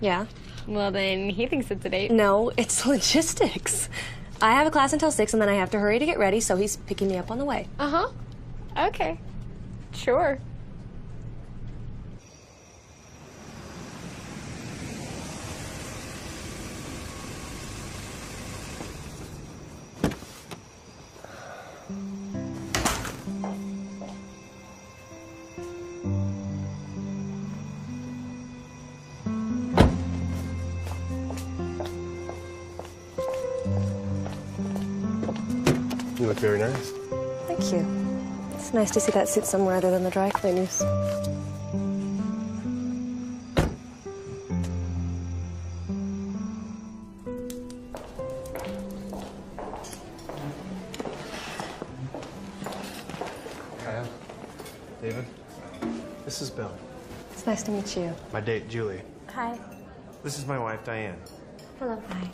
Yeah. Well, then he thinks it's a date. No, it's logistics. I have a class until 6 and then I have to hurry to get ready, so he's picking me up on the way. Uh-huh. Okay. Sure. You look very nice. Thank you. It's nice to see that suit somewhere other than the dry cleaners. Kyle. David. This is Bill. It's nice to meet you. My date, Julie. Hi. This is my wife, Diane. Hello. Hi.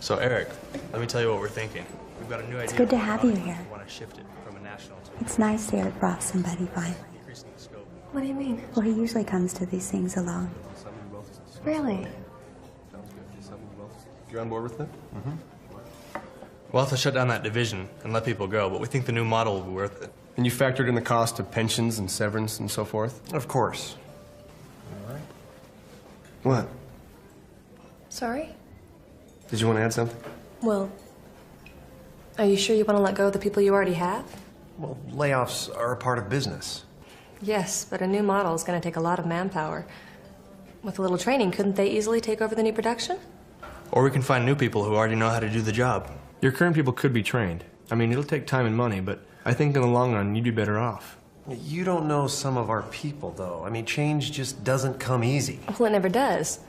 So, Eric, let me tell you what we're thinking. We've got a new idea. It's good to have you here. We want to shift it from a national to It's nice Eric brought somebody finally. increasing the scope. What do you mean? Well, he usually comes to these things alone. Really? You're on board with that? Mm-hmm. We'll have to shut down that division and let people go, but we think the new model will be worth it. And you factored in the cost of pensions and severance and so forth? Of course. All right. What? Sorry? Did you want to add something? Well, are you sure you want to let go of the people you already have? Well, layoffs are a part of business. Yes, but a new model is going to take a lot of manpower. With a little training, couldn't they easily take over the new production? Or we can find new people who already know how to do the job. Your current people could be trained. I mean, it'll take time and money, but I think in the long run, you'd be better off. You don't know some of our people, though. I mean, change just doesn't come easy. Well, it never does.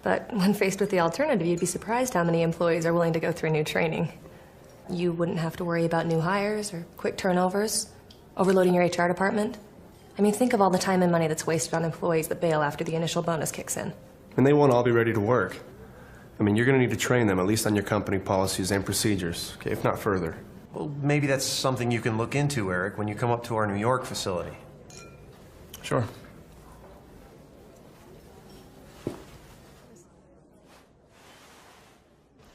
But when faced with the alternative, you'd be surprised how many employees are willing to go through new training. You wouldn't have to worry about new hires or quick turnovers, overloading your HR department. I mean, think of all the time and money that's wasted on employees that bail after the initial bonus kicks in. And they won't all be ready to work. I mean, you're going to need to train them, at least on your company policies and procedures, okay, if not further. Well, maybe that's something you can look into, Eric, when you come up to our New York facility. Sure. It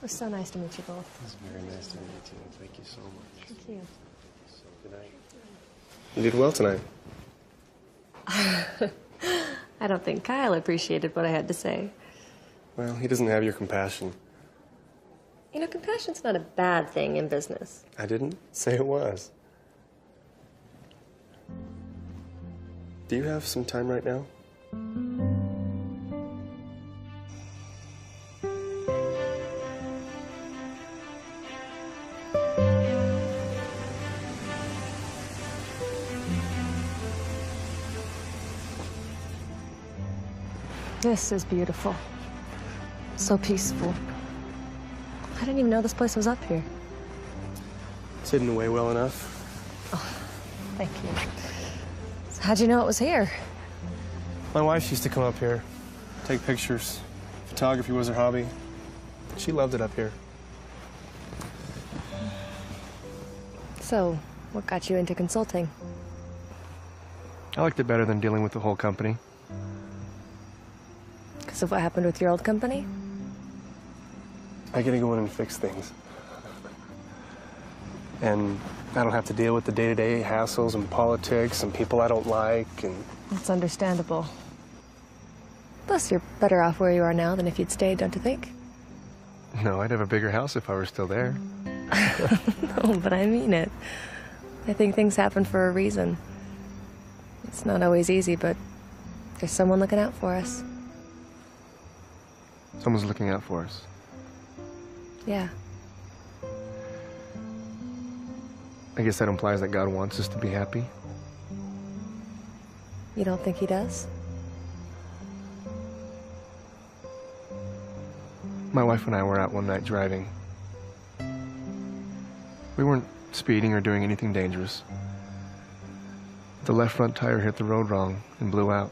was so nice to meet you both. It's very nice to meet you. Thank you so much. Thank you. So good night. You did well tonight. I don't think Kyle appreciated what I had to say. Well, he doesn't have your compassion. You know, compassion's not a bad thing in business. I didn't say it was. Do you have some time right now? This is beautiful. So peaceful. I didn't even know this place was up here. It's hidden away well enough. Thank you. So how'd you know it was here? My wife used to come up here, take pictures. Photography was her hobby. She loved it up here. So, what got you into consulting? I liked it better than dealing with the whole company. Because of what happened with your old company? I get to go in and fix things. And I don't have to deal with the day-to-day hassles and politics and people I don't like and... That's understandable. Plus, you're better off where you are now than if you'd stayed, don't you think? No, I'd have a bigger house if I were still there. No, but I mean it. I think things happen for a reason. It's not always easy, but there's someone looking out for us. Someone's looking out for us. Yeah. I guess that implies that God wants us to be happy. You don't think he does? My wife and I were out one night driving. We weren't speeding or doing anything dangerous. The left front tire hit the road wrong and blew out.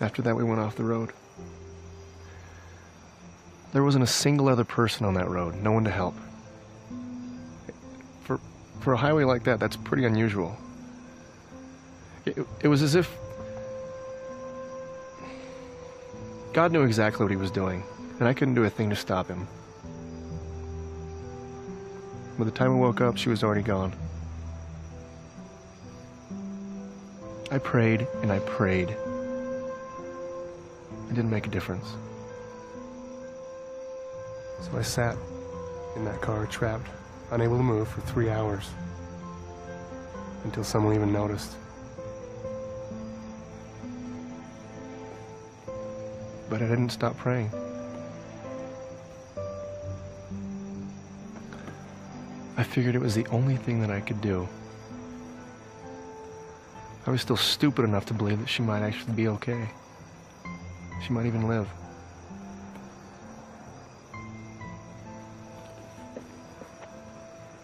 After that, we went off the road. There wasn't a single other person on that road, no one to help. For a highway like that, that's pretty unusual. It was as if God knew exactly what he was doing, and I couldn't do a thing to stop him. By the time I woke up, she was already gone. I prayed and I prayed. It didn't make a difference. So I sat in that car, trapped, unable to move for 3 hours, until someone even noticed. But I didn't stop praying. I figured it was the only thing that I could do. I was still stupid enough to believe that she might actually be okay. She might even live.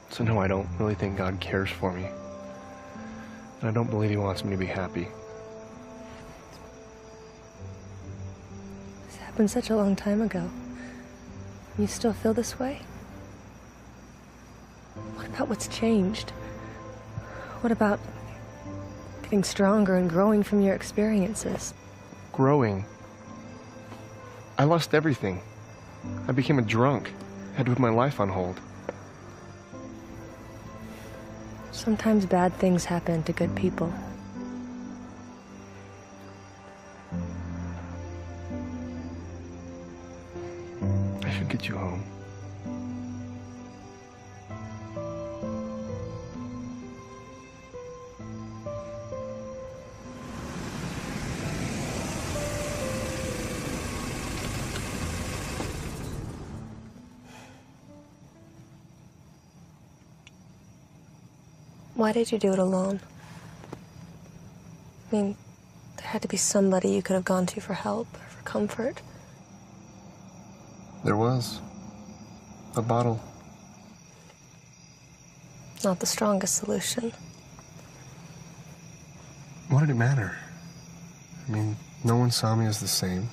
So no, I don't really think God cares for me. And I don't believe he wants me to be happy. This happened such a long time ago. You still feel this way? What about what's changed? What about getting stronger and growing from your experiences? Growing. I lost everything. I became a drunk. Had to put my life on hold. Sometimes bad things happen to good people. I should get you home. Why did you do it alone? I mean, there had to be somebody you could have gone to for help or for comfort. There was. A bottle. Not the strongest solution. What did it matter? I mean, no one saw me as the same.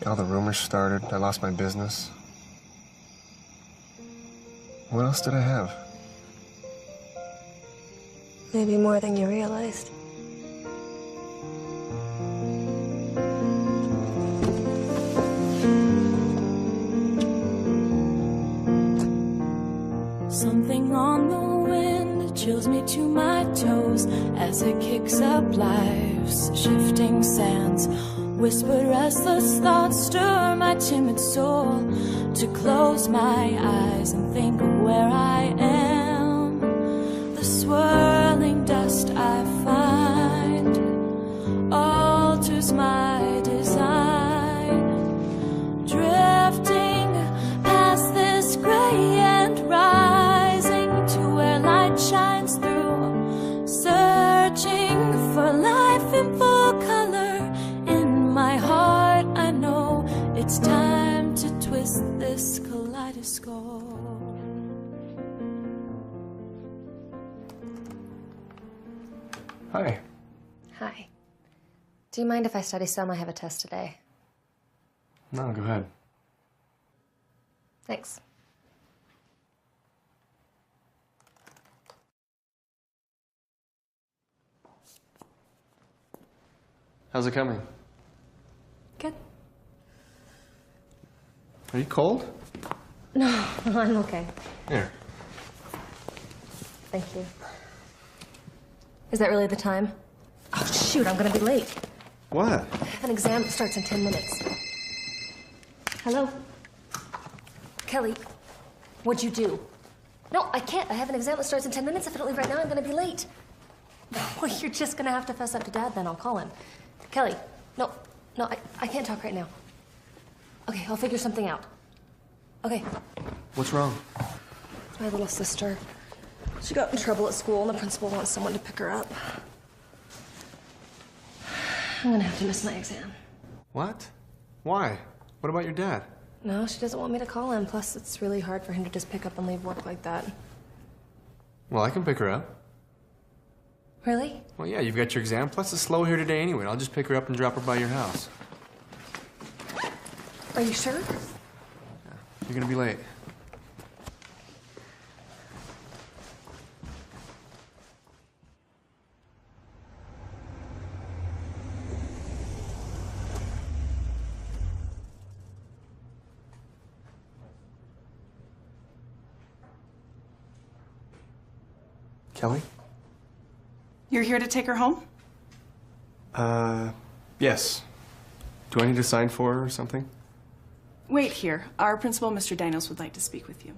All the rumors started. I lost my business. What else did I have? Maybe more than you realized. Something on the wind chills me to my toes as it kicks up life's shifting sands. Whispered restless thoughts stir my timid soul to close my eyes and think of where I am. The swirling dust I find alters my design, drifting past this gray and rising to where light shines through, searching for life in full color. In my heart I know it's time to twist this kaleidoscope. Hi. Hi. Do you mind if I study some? I have a test today. No, go ahead. Thanks. How's it coming? Good. Are you cold? No, I'm okay. Here. Thank you. Is that really the time? Oh, shoot, I'm gonna be late. What? I have an exam that starts in 10 minutes. Hello? Kelly, what'd you do? No, I can't. I have an exam that starts in 10 minutes. If I don't leave right now, I'm gonna be late. Well, you're just gonna have to fess up to Dad then. I'll call him. Kelly, no, I can't talk right now. Okay, I'll figure something out. Okay. What's wrong? My little sister. She got in trouble at school, and the principal wants someone to pick her up. I'm gonna have to miss my exam. What? Why? What about your dad? No, she doesn't want me to call him. Plus, it's really hard for him to just pick up and leave work like that. Well, I can pick her up. Really? Well, yeah, you've got your exam. Plus, it's slow here today anyway. I'll just pick her up and drop her by your house. Are you sure? You're gonna be late. Kelly? You're here to take her home? Yes. Do I need to sign for her or something? Wait here. Our principal, Mr. Daniels, would like to speak with you.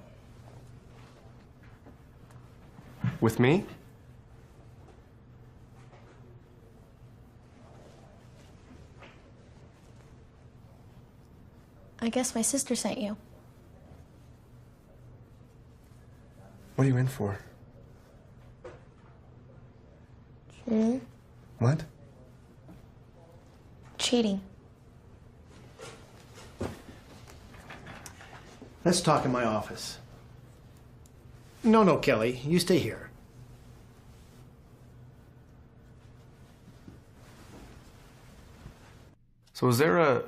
With me? I guess my sister sent you. What are you in for? Hmm? What? Cheating. Let's talk in my office. No, Kelly, you stay here. So is there a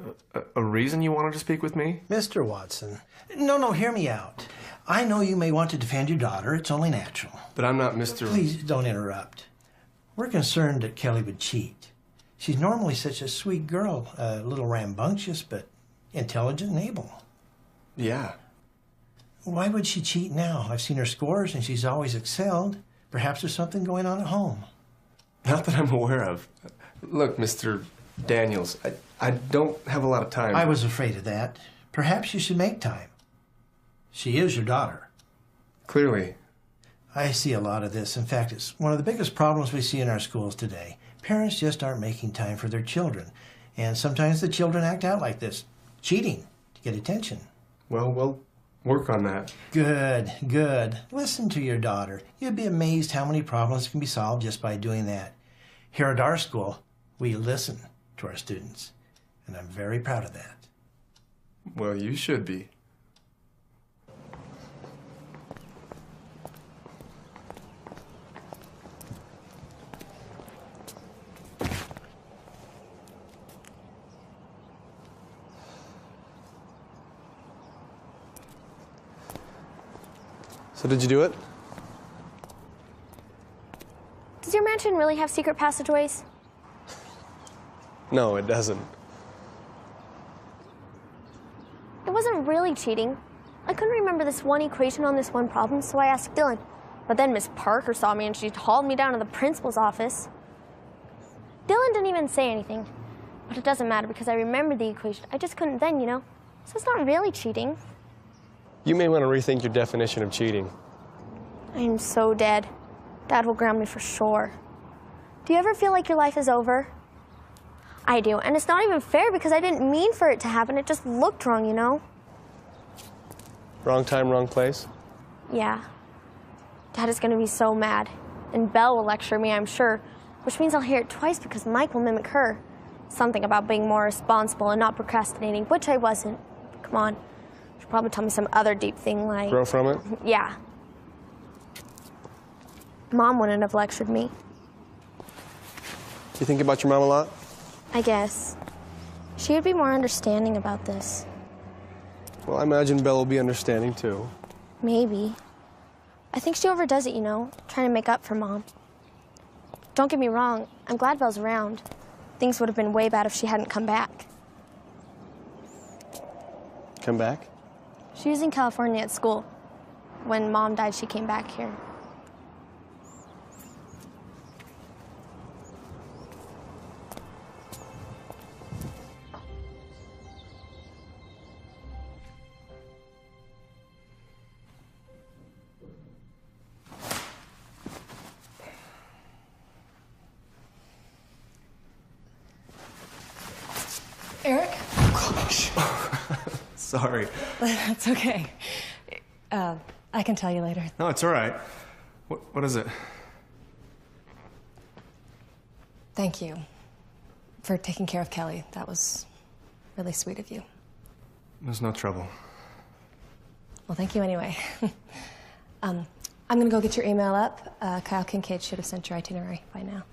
reason you wanted to speak with me? Mr. Watson. No, hear me out. I know you may want to defend your daughter. It's only natural. But I'm not Mr. Please don't interrupt. We're concerned that Kelly would cheat. She's normally such a sweet girl, a little rambunctious, but intelligent and able. Yeah. Why would she cheat now? I've seen her scores and she's always excelled. Perhaps there's something going on at home. Not that I'm aware of. Look, Mr. Daniels, I don't have a lot of time. I was afraid of that. Perhaps you should make time. She is your daughter. Clearly. I see a lot of this. In fact, it's one of the biggest problems we see in our schools today. Parents just aren't making time for their children. And sometimes the children act out like this, cheating to get attention. Well, we'll work on that. Good. Listen to your daughter. You'd be amazed how many problems can be solved just by doing that. Here at our school, we listen to our students. And I'm very proud of that. Well, you should be. So did you do it? dimension really have secret passageways? No, it doesn't. It wasn't really cheating. I couldn't remember this one equation on this one problem, so I asked Dylan. But then Miss Parker saw me and she hauled me down to the principal's office. Dylan didn't even say anything. But it doesn't matter because I remembered the equation. I just couldn't then, you know? So it's not really cheating. You may want to rethink your definition of cheating. I am so dead. Dad will ground me for sure. Do you ever feel like your life is over? I do, and it's not even fair because I didn't mean for it to happen. It just looked wrong, you know? Wrong time, wrong place? Yeah. Dad is gonna be so mad. And Belle will lecture me, I'm sure, which means I'll hear it twice because Mike will mimic her. Something about being more responsible and not procrastinating, which I wasn't. Come on. She'll probably tell me some other deep thing like... Grow from it? Yeah. Mom wouldn't have lectured me. You think about your mom a lot? I guess. She would be more understanding about this. Well, I imagine Belle will be understanding, too. Maybe. I think she overdoes it, you know, trying to make up for Mom. Don't get me wrong, I'm glad Belle's around. Things would have been way bad if she hadn't come back. Come back? She was in California at school. When Mom died, she came back here. Eric? Gosh. Sorry. That's okay. I can tell you later. No, it's all right. What is it? Thank you for taking care of Kelly. That was really sweet of you. There's no trouble. Well, thank you anyway. I'm gonna go get your email up. Kyle Kincaid should have sent your itinerary by now.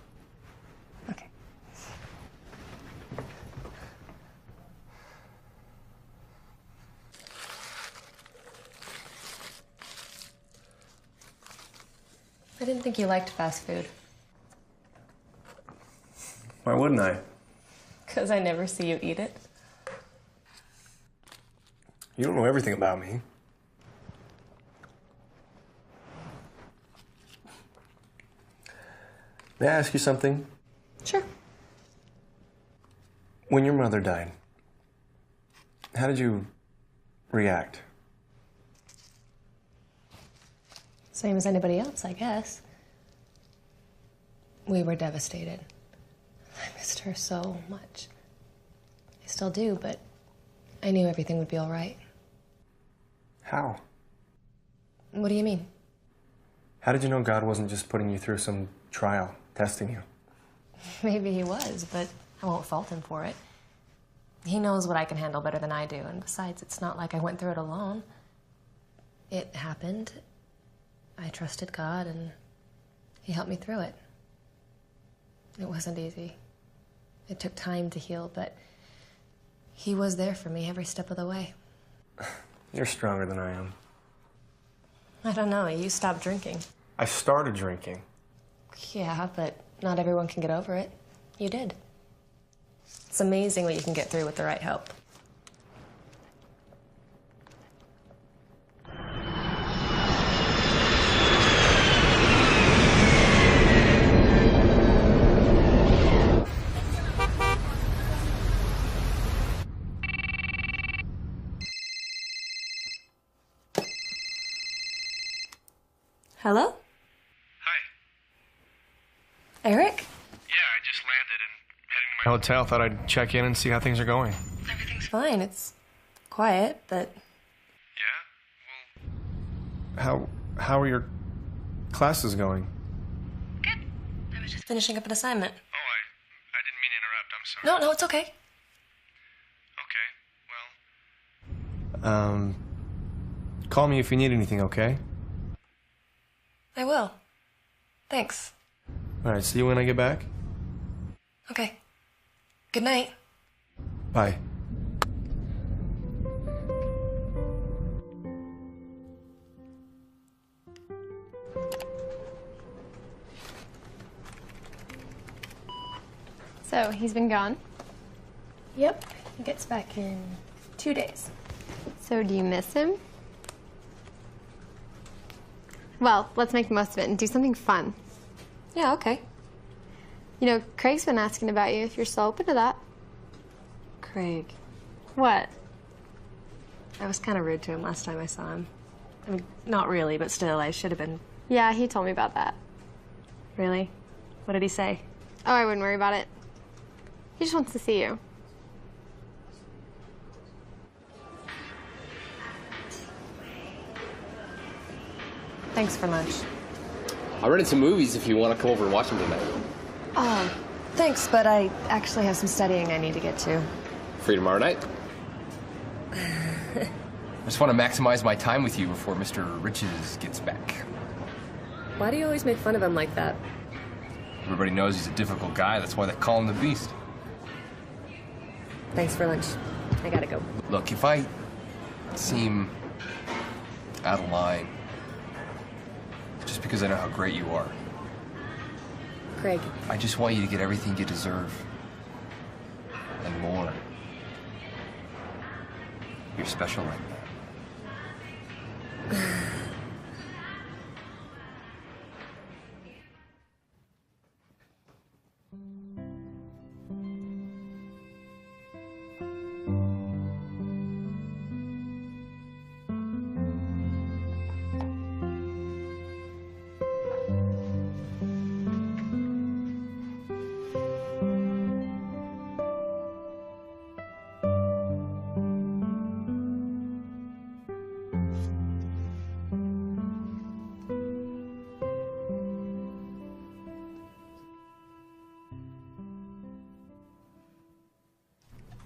Okay. I didn't think you liked fast food. Why wouldn't I? Because I never see you eat it. You don't know everything about me. May I ask you something? Sure. When your mother died, how did you react? Same as anybody else, I guess. We were devastated. I missed her so much. I still do, but I knew everything would be all right. How? What do you mean? How did you know God wasn't just putting you through some trial, testing you? Maybe he was, but I won't fault him for it. He knows what I can handle better than I do, and besides, it's not like I went through it alone. It happened. I trusted God, and he helped me through it. It wasn't easy. It took time to heal, but he was there for me every step of the way. You're stronger than I am. I don't know, you stopped drinking. I started drinking. Yeah, but not everyone can get over it. You did. It's amazing what you can get through with the right help. Hello? Hi. Eric? Yeah, I just landed and heading to my Hotel, thought I'd check in and see how things are going. Everything's fine. It's quiet, but... How are your classes going? I was just finishing up an assignment. Oh, I didn't mean to interrupt. I'm sorry. No, it's okay. Okay, well... Call me if you need anything, okay? I will. Thanks. All right, see you when I get back. Okay. Good night. Bye. So, he's been gone? Yep. He gets back in 2 days. So, do you miss him? Well, let's make the most of it and do something fun. Yeah, okay. You know, Craig's been asking about you, if you're still open to that. Craig. What? I was kind of rude to him last time I saw him. I mean, not really, but still, I should have been. Yeah, he told me about that. Really? What did he say? Oh, I wouldn't worry about it. He just wants to see you. Thanks for lunch. I rented some movies if you want to come over and watch them tonight. Oh, thanks, but I actually have some studying I need to get to. Free tomorrow night? I just want to maximize my time with you before Mr. Riches gets back. Why do you always make fun of him like that? Everybody knows he's a difficult guy. That's why they call him the Beast. Thanks for lunch. I gotta go. Look, if I seem out of line, just because I know how great you are, Craig. I just want you to get everything you deserve. And more. You're special like that.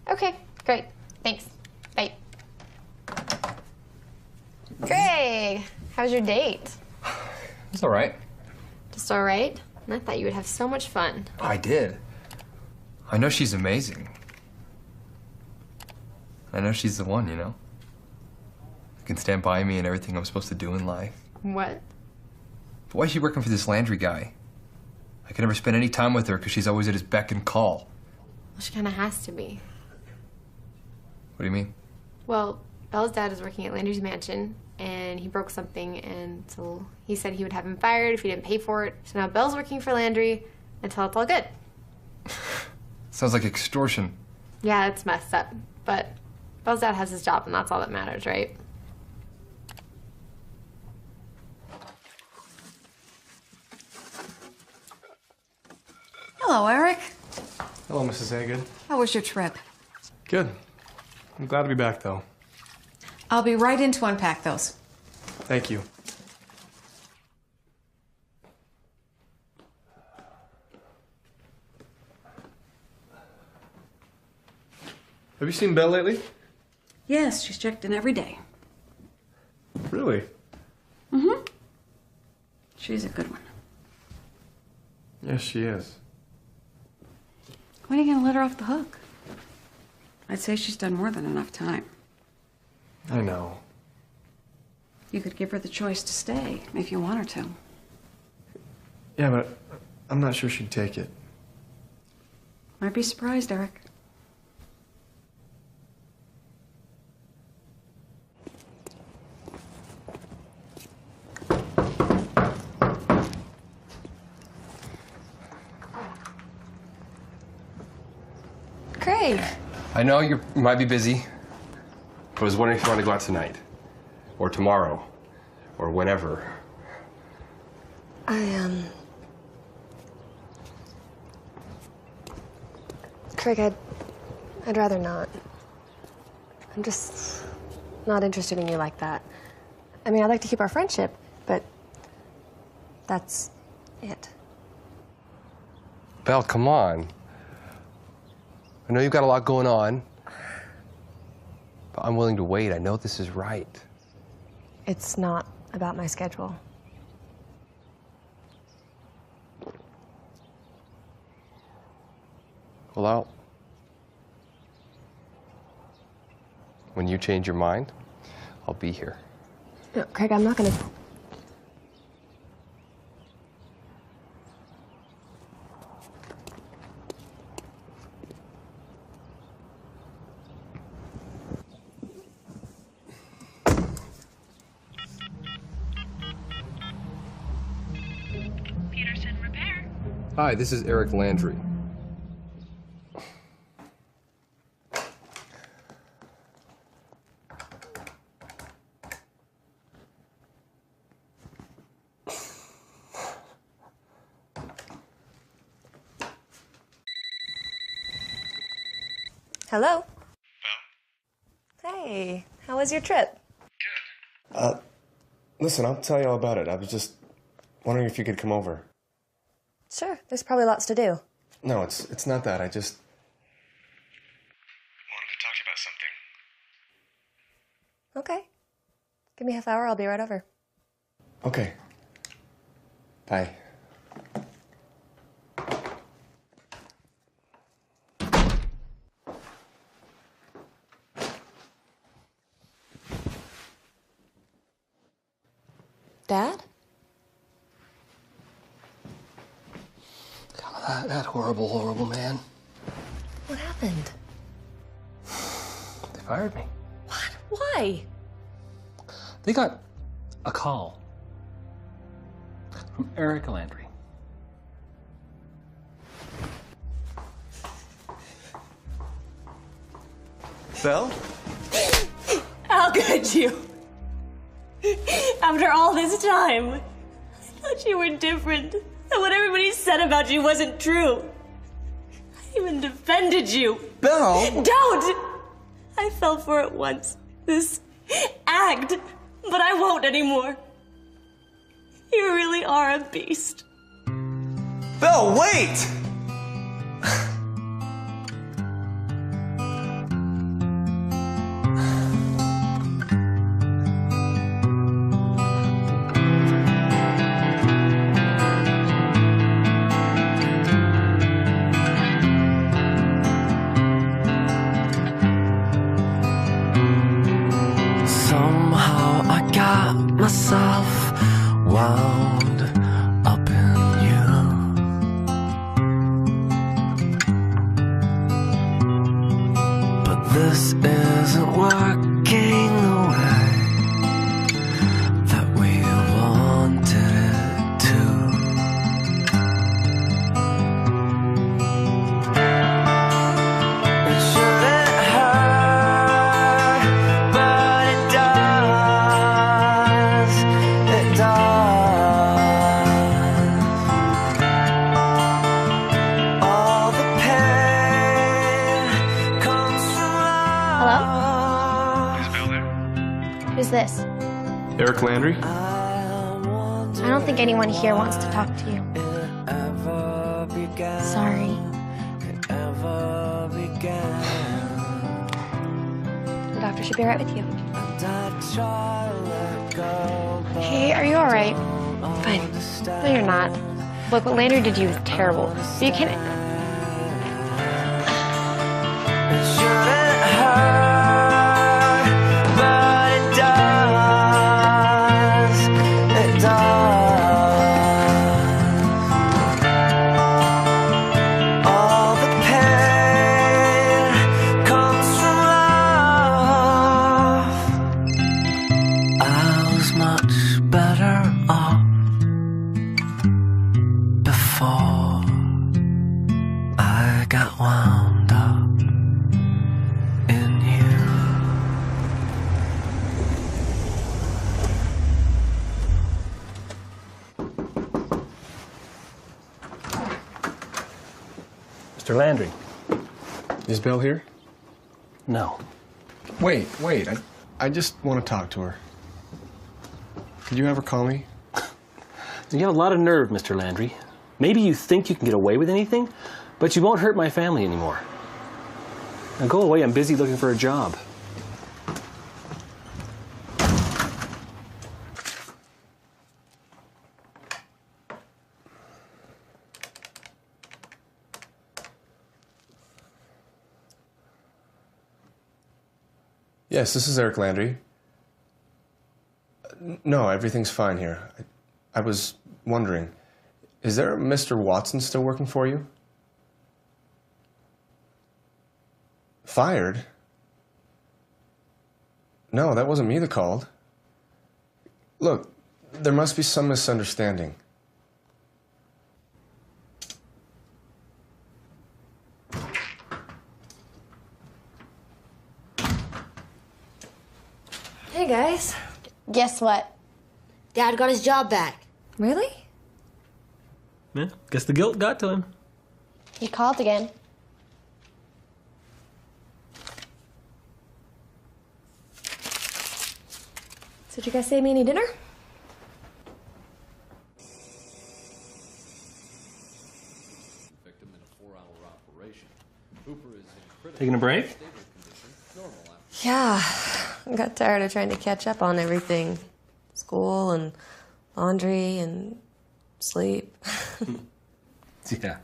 Okay, great. Thanks. Bye. Craig, how was your date? It's all right. Just all right? And I thought you would have so much fun. I did. I know she's amazing. I know she's the one, you know? Who can stand by me and everything I'm supposed to do in life. What? But why is she working for this Landry guy? I can never spend any time with her because she's always at his beck and call. Well, she kind of has to be. What do you mean? Well, Belle's dad is working at Landry's mansion, and he broke something, and so he said he would have him fired if he didn't pay for it. So now Belle's working for Landry until it's all good. Sounds like extortion. Yeah, it's messed up, but Belle's dad has his job, and that's all that matters, right? Hello, Eric. Hello, Mrs. Hagan. How was your trip? Good. I'm glad to be back, though. I'll be right in to unpack those. Thank you. Have you seen Belle lately? Yes, she's checked in every day. Really? Mm-hmm. She's a good one. Yes, she is. When are you going to let her off the hook? I'd say she's done more than enough time. I know. You could give her the choice to stay if you want her to. Yeah, but I'm not sure she'd take it. Might be surprised, Eric. Craig. I know you might be busy, but I was wondering if you want to go out tonight, or tomorrow, or whenever. Craig, I'd rather not. I'm just not interested in you like that. I mean, I'd like to keep our friendship, but that's it. Belle, come on. I know you've got a lot going on, but I'm willing to wait. I know this is right. It's not about my schedule. Well, when you change your mind, I'll be here. No, Craig, I'm not gonna... Hi, this is Eric Landry. Hello? Hey, how was your trip? Listen, I'll tell you all about it. I was just wondering if you could come over. Sure, there's probably lots to do. No, it's not that. I just wanted to talk to you about something. Okay. Give me a half hour, I'll be right over. Okay. Bye. Dad? That horrible, horrible man. What happened? They fired me. What? Why? They got a call from Eric Landry. Belle? How could you? After all this time, I thought you were different. And what everybody said about you wasn't true. I even defended you. Belle! Don't! I fell for it once. This act. But I won't anymore. You really are a beast. Belle, wait! Somehow I got myself wound up in you. But this isn't working the way that we wanted it to. It shouldn't hurt, but it does. It does. All the pain comes from Hello? Who's this? Eric Landry? I don't think anyone here wants to talk to you. Sorry. The doctor should be right with you. Hey, are you alright? Fine. No, you're not. Look, what Landry did to you was terrible. But you can't. It shouldn't hurt, but it does. It does. All the pain comes from love. I was much better off before I got wound up in you. Mr. Landry. Is Belle here? No. Wait. I just want to talk to her. Could you have her call me? You have a lot of nerve, Mr. Landry. Maybe you think you can get away with anything, but you won't hurt my family anymore. Now go away, I'm busy looking for a job. Yes, this is Eric Landry. No, everything's fine here. I was wondering, is there a Mr. Watson still working for you? Fired? No, that wasn't me that called. Look, there must be some misunderstanding. Hey, guys. Guess what? Dad got his job back. Really? Yeah, guess the guilt got to him. He called again. So did you guys save me any dinner? Taking a break? Yeah. I got tired of trying to catch up on everything. School and laundry and sleep. Yeah.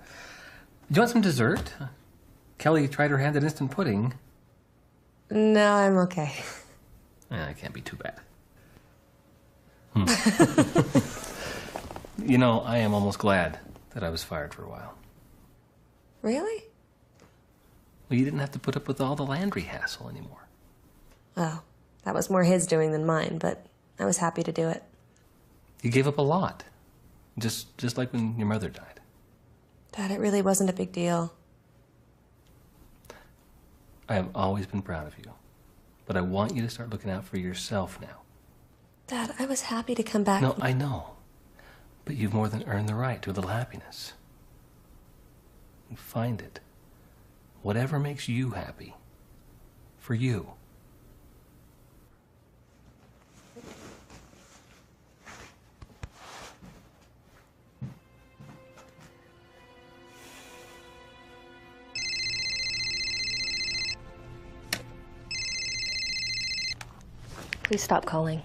Do you want some dessert? Kelly tried her hand at instant pudding. No, I'm okay. It can't be too bad. You know, I am almost glad that I was fired for a while. Really? Well, you didn't have to put up with all the Landry hassle anymore. Oh, that was more his doing than mine, but I was happy to do it. You gave up a lot. Just like when your mother died. Dad, it really wasn't a big deal. I have always been proud of you. But I want you to start looking out for yourself now. Dad, I was happy to come back. No, I know. But you've more than earned the right to a little happiness. You find it. Whatever makes you happy. For you. Please stop calling.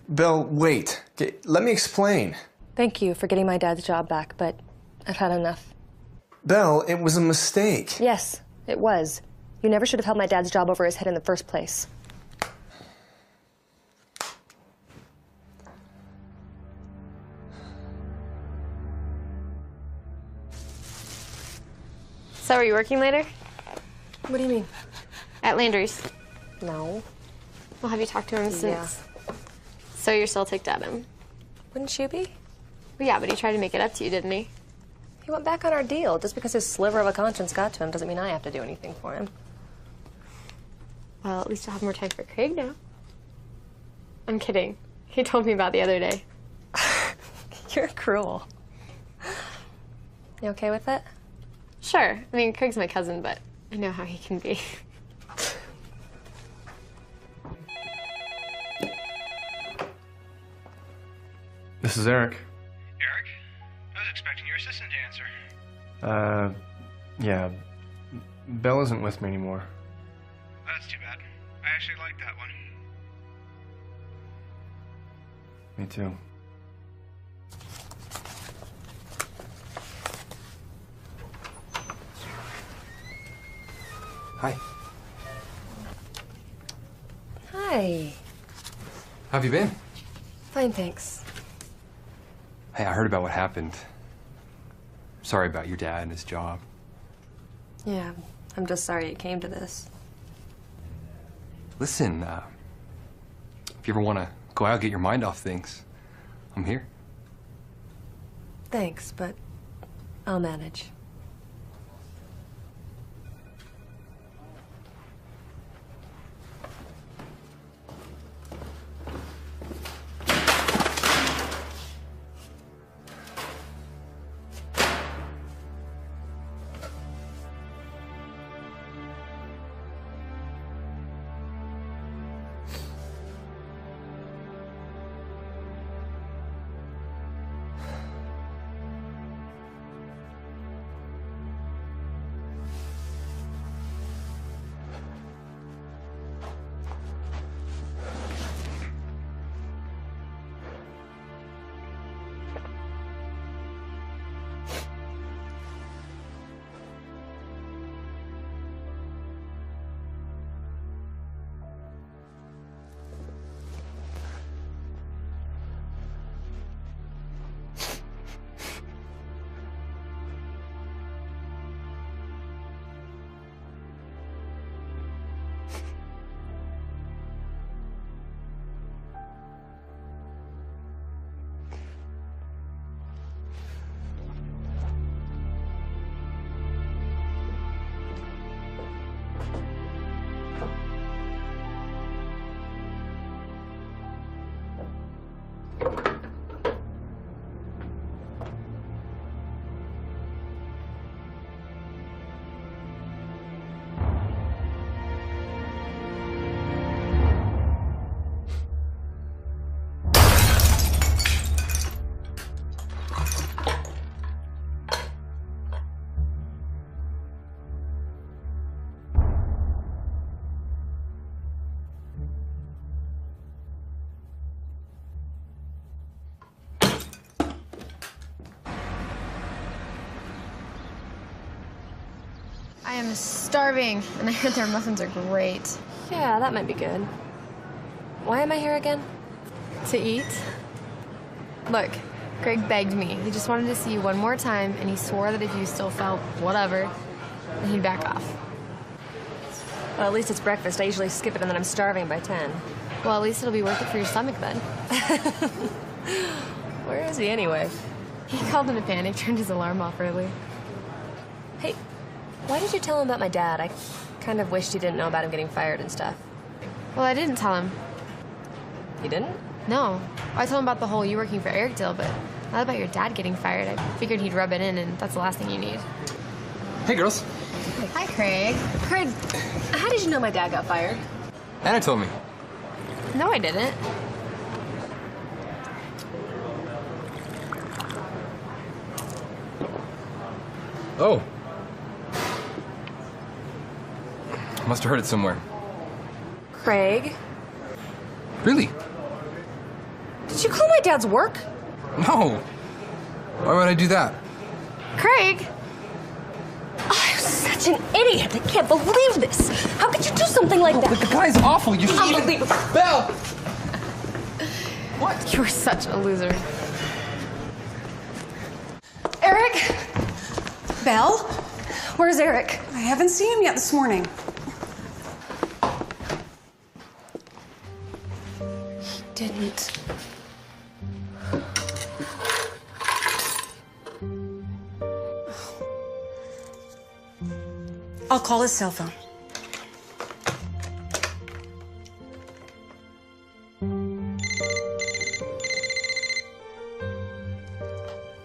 Belle, wait. Okay, let me explain. Thank you for getting my dad's job back, but I've had enough. Belle, it was a mistake. Yes, it was. You never should have held my dad's job over his head in the first place. So, are you working later? What do you mean? At Landry's. No. Well, have you talked to him since? So you're still ticked at him? Wouldn't you be? Well, yeah, but he tried to make it up to you, didn't he? He went back on our deal. Just because his sliver of a conscience got to him doesn't mean I have to do anything for him. Well, at least you'll have more time for Craig now. I'm kidding. He told me about the other day. You're cruel. You okay with it? Sure. I mean, Craig's my cousin, but I know how he can be. This is Eric. Eric? I was expecting your assistant to answer. Yeah. Belle isn't with me anymore. That's too bad. I actually like that one. Me too. Hi. Hi. How have you been? Fine, thanks. Hey, I heard about what happened. Sorry about your dad and his job. Yeah, I'm just sorry it came to this. Listen, if you ever want to go out, get your mind off things, I'm here. Thanks, but I'll manage. I am starving, and I heard their muffins are great. Yeah, that might be good. Why am I here again? To eat? Look, Greg begged me. He just wanted to see you one more time, and he swore that if you still felt whatever, then he'd back off. Well, at least it's breakfast. I usually skip it and then I'm starving by 10. Well, at least it'll be worth it for your stomach then. Where is he anyway? He called in a panic, turned his alarm off early. Hey, why did you tell him about my dad? I kind of wished he didn't know about him getting fired and stuff. Well, I didn't tell him. You didn't? No. I told him about the whole you working for Eric deal, but not about your dad getting fired. I figured he'd rub it in, and that's the last thing you need. Hey, girls. Hi, Craig. Craig, how did you know my dad got fired? Anna told me. No, I didn't. Oh. Must have heard it somewhere. Craig? Really? Did you call my dad's work? No. Why would I do that? Craig! Oh, I'm such an idiot. I can't believe this. How could you do something like that? But the guy's awful. You should Unbelievable. Belle! What? You're such a loser. Eric? Belle? Where's Eric? I haven't seen him yet this morning. He didn't. I'll call his cell phone.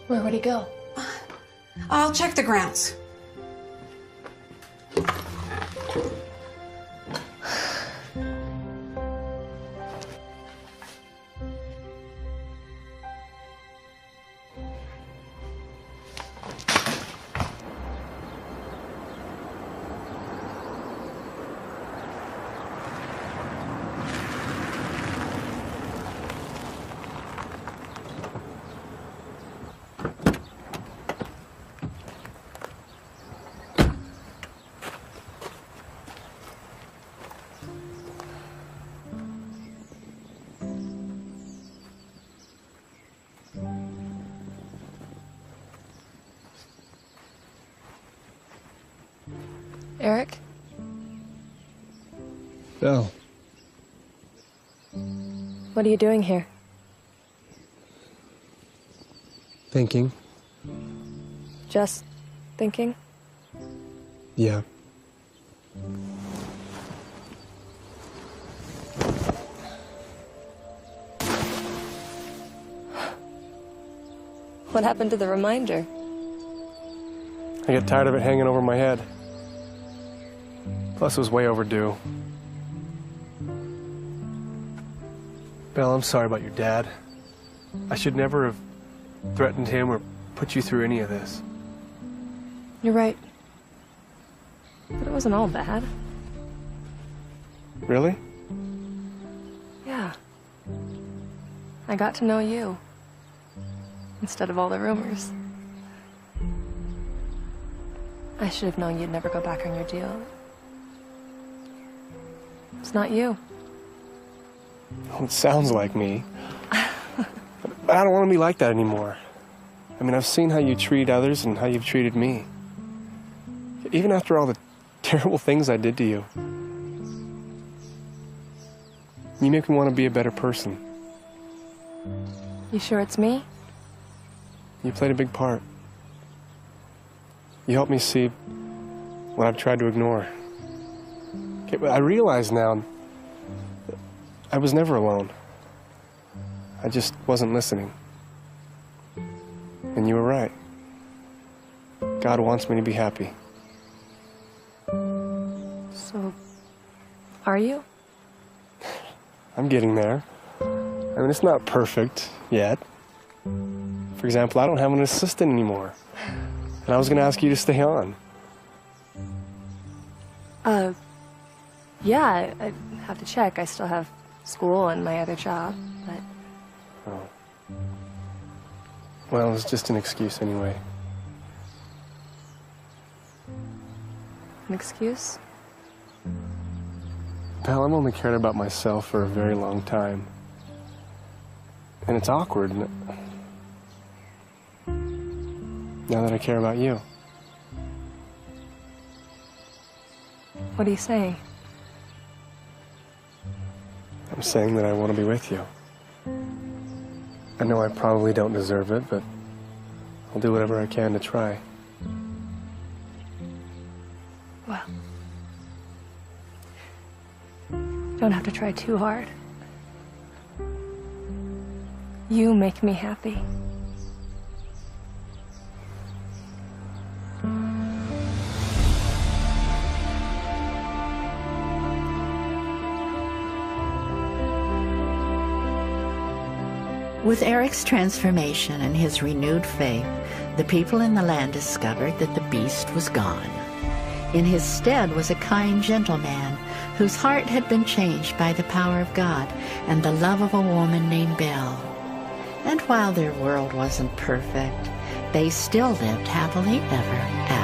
Where would he go? I'll check the grounds. Eric? Belle. What are you doing here? Thinking. Just thinking? Yeah. What happened to the reminder? I get tired of it hanging over my head. Plus, it was way overdue. Belle, I'm sorry about your dad. I should never have threatened him or put you through any of this. You're right. But it wasn't all bad. Really? Yeah. I got to know you. Instead of all the rumors. I should have known you'd never go back on your deal. It's not you. Well, it sounds like me. But I don't want to be like that anymore. I mean, I've seen how you treat others and how you've treated me. Even after all the terrible things I did to you. You make me want to be a better person. You sure it's me? You played a big part. You helped me see what I've tried to ignore. Okay, but I realize now that I was never alone. I just wasn't listening. And you were right. God wants me to be happy. So, are you? I'm getting there. I mean, it's not perfect yet. For example, I don't have an assistant anymore. And I was going to ask you to stay on. Yeah, I have to check. I still have school and my other job, but... Oh. Well, it's just an excuse anyway. an excuse? Pal, I've only cared about myself for a very long time. And it's awkward now that I care about you. What are you saying? I'm saying that I want to be with you. I know I probably don't deserve it, but I'll do whatever I can to try. Well, don't have to try too hard. You make me happy. With Eric's transformation and his renewed faith, the people in the land discovered that the beast was gone. In his stead was a kind, gentle man whose heart had been changed by the power of God and the love of a woman named Belle. And while their world wasn't perfect, they still lived happily ever after.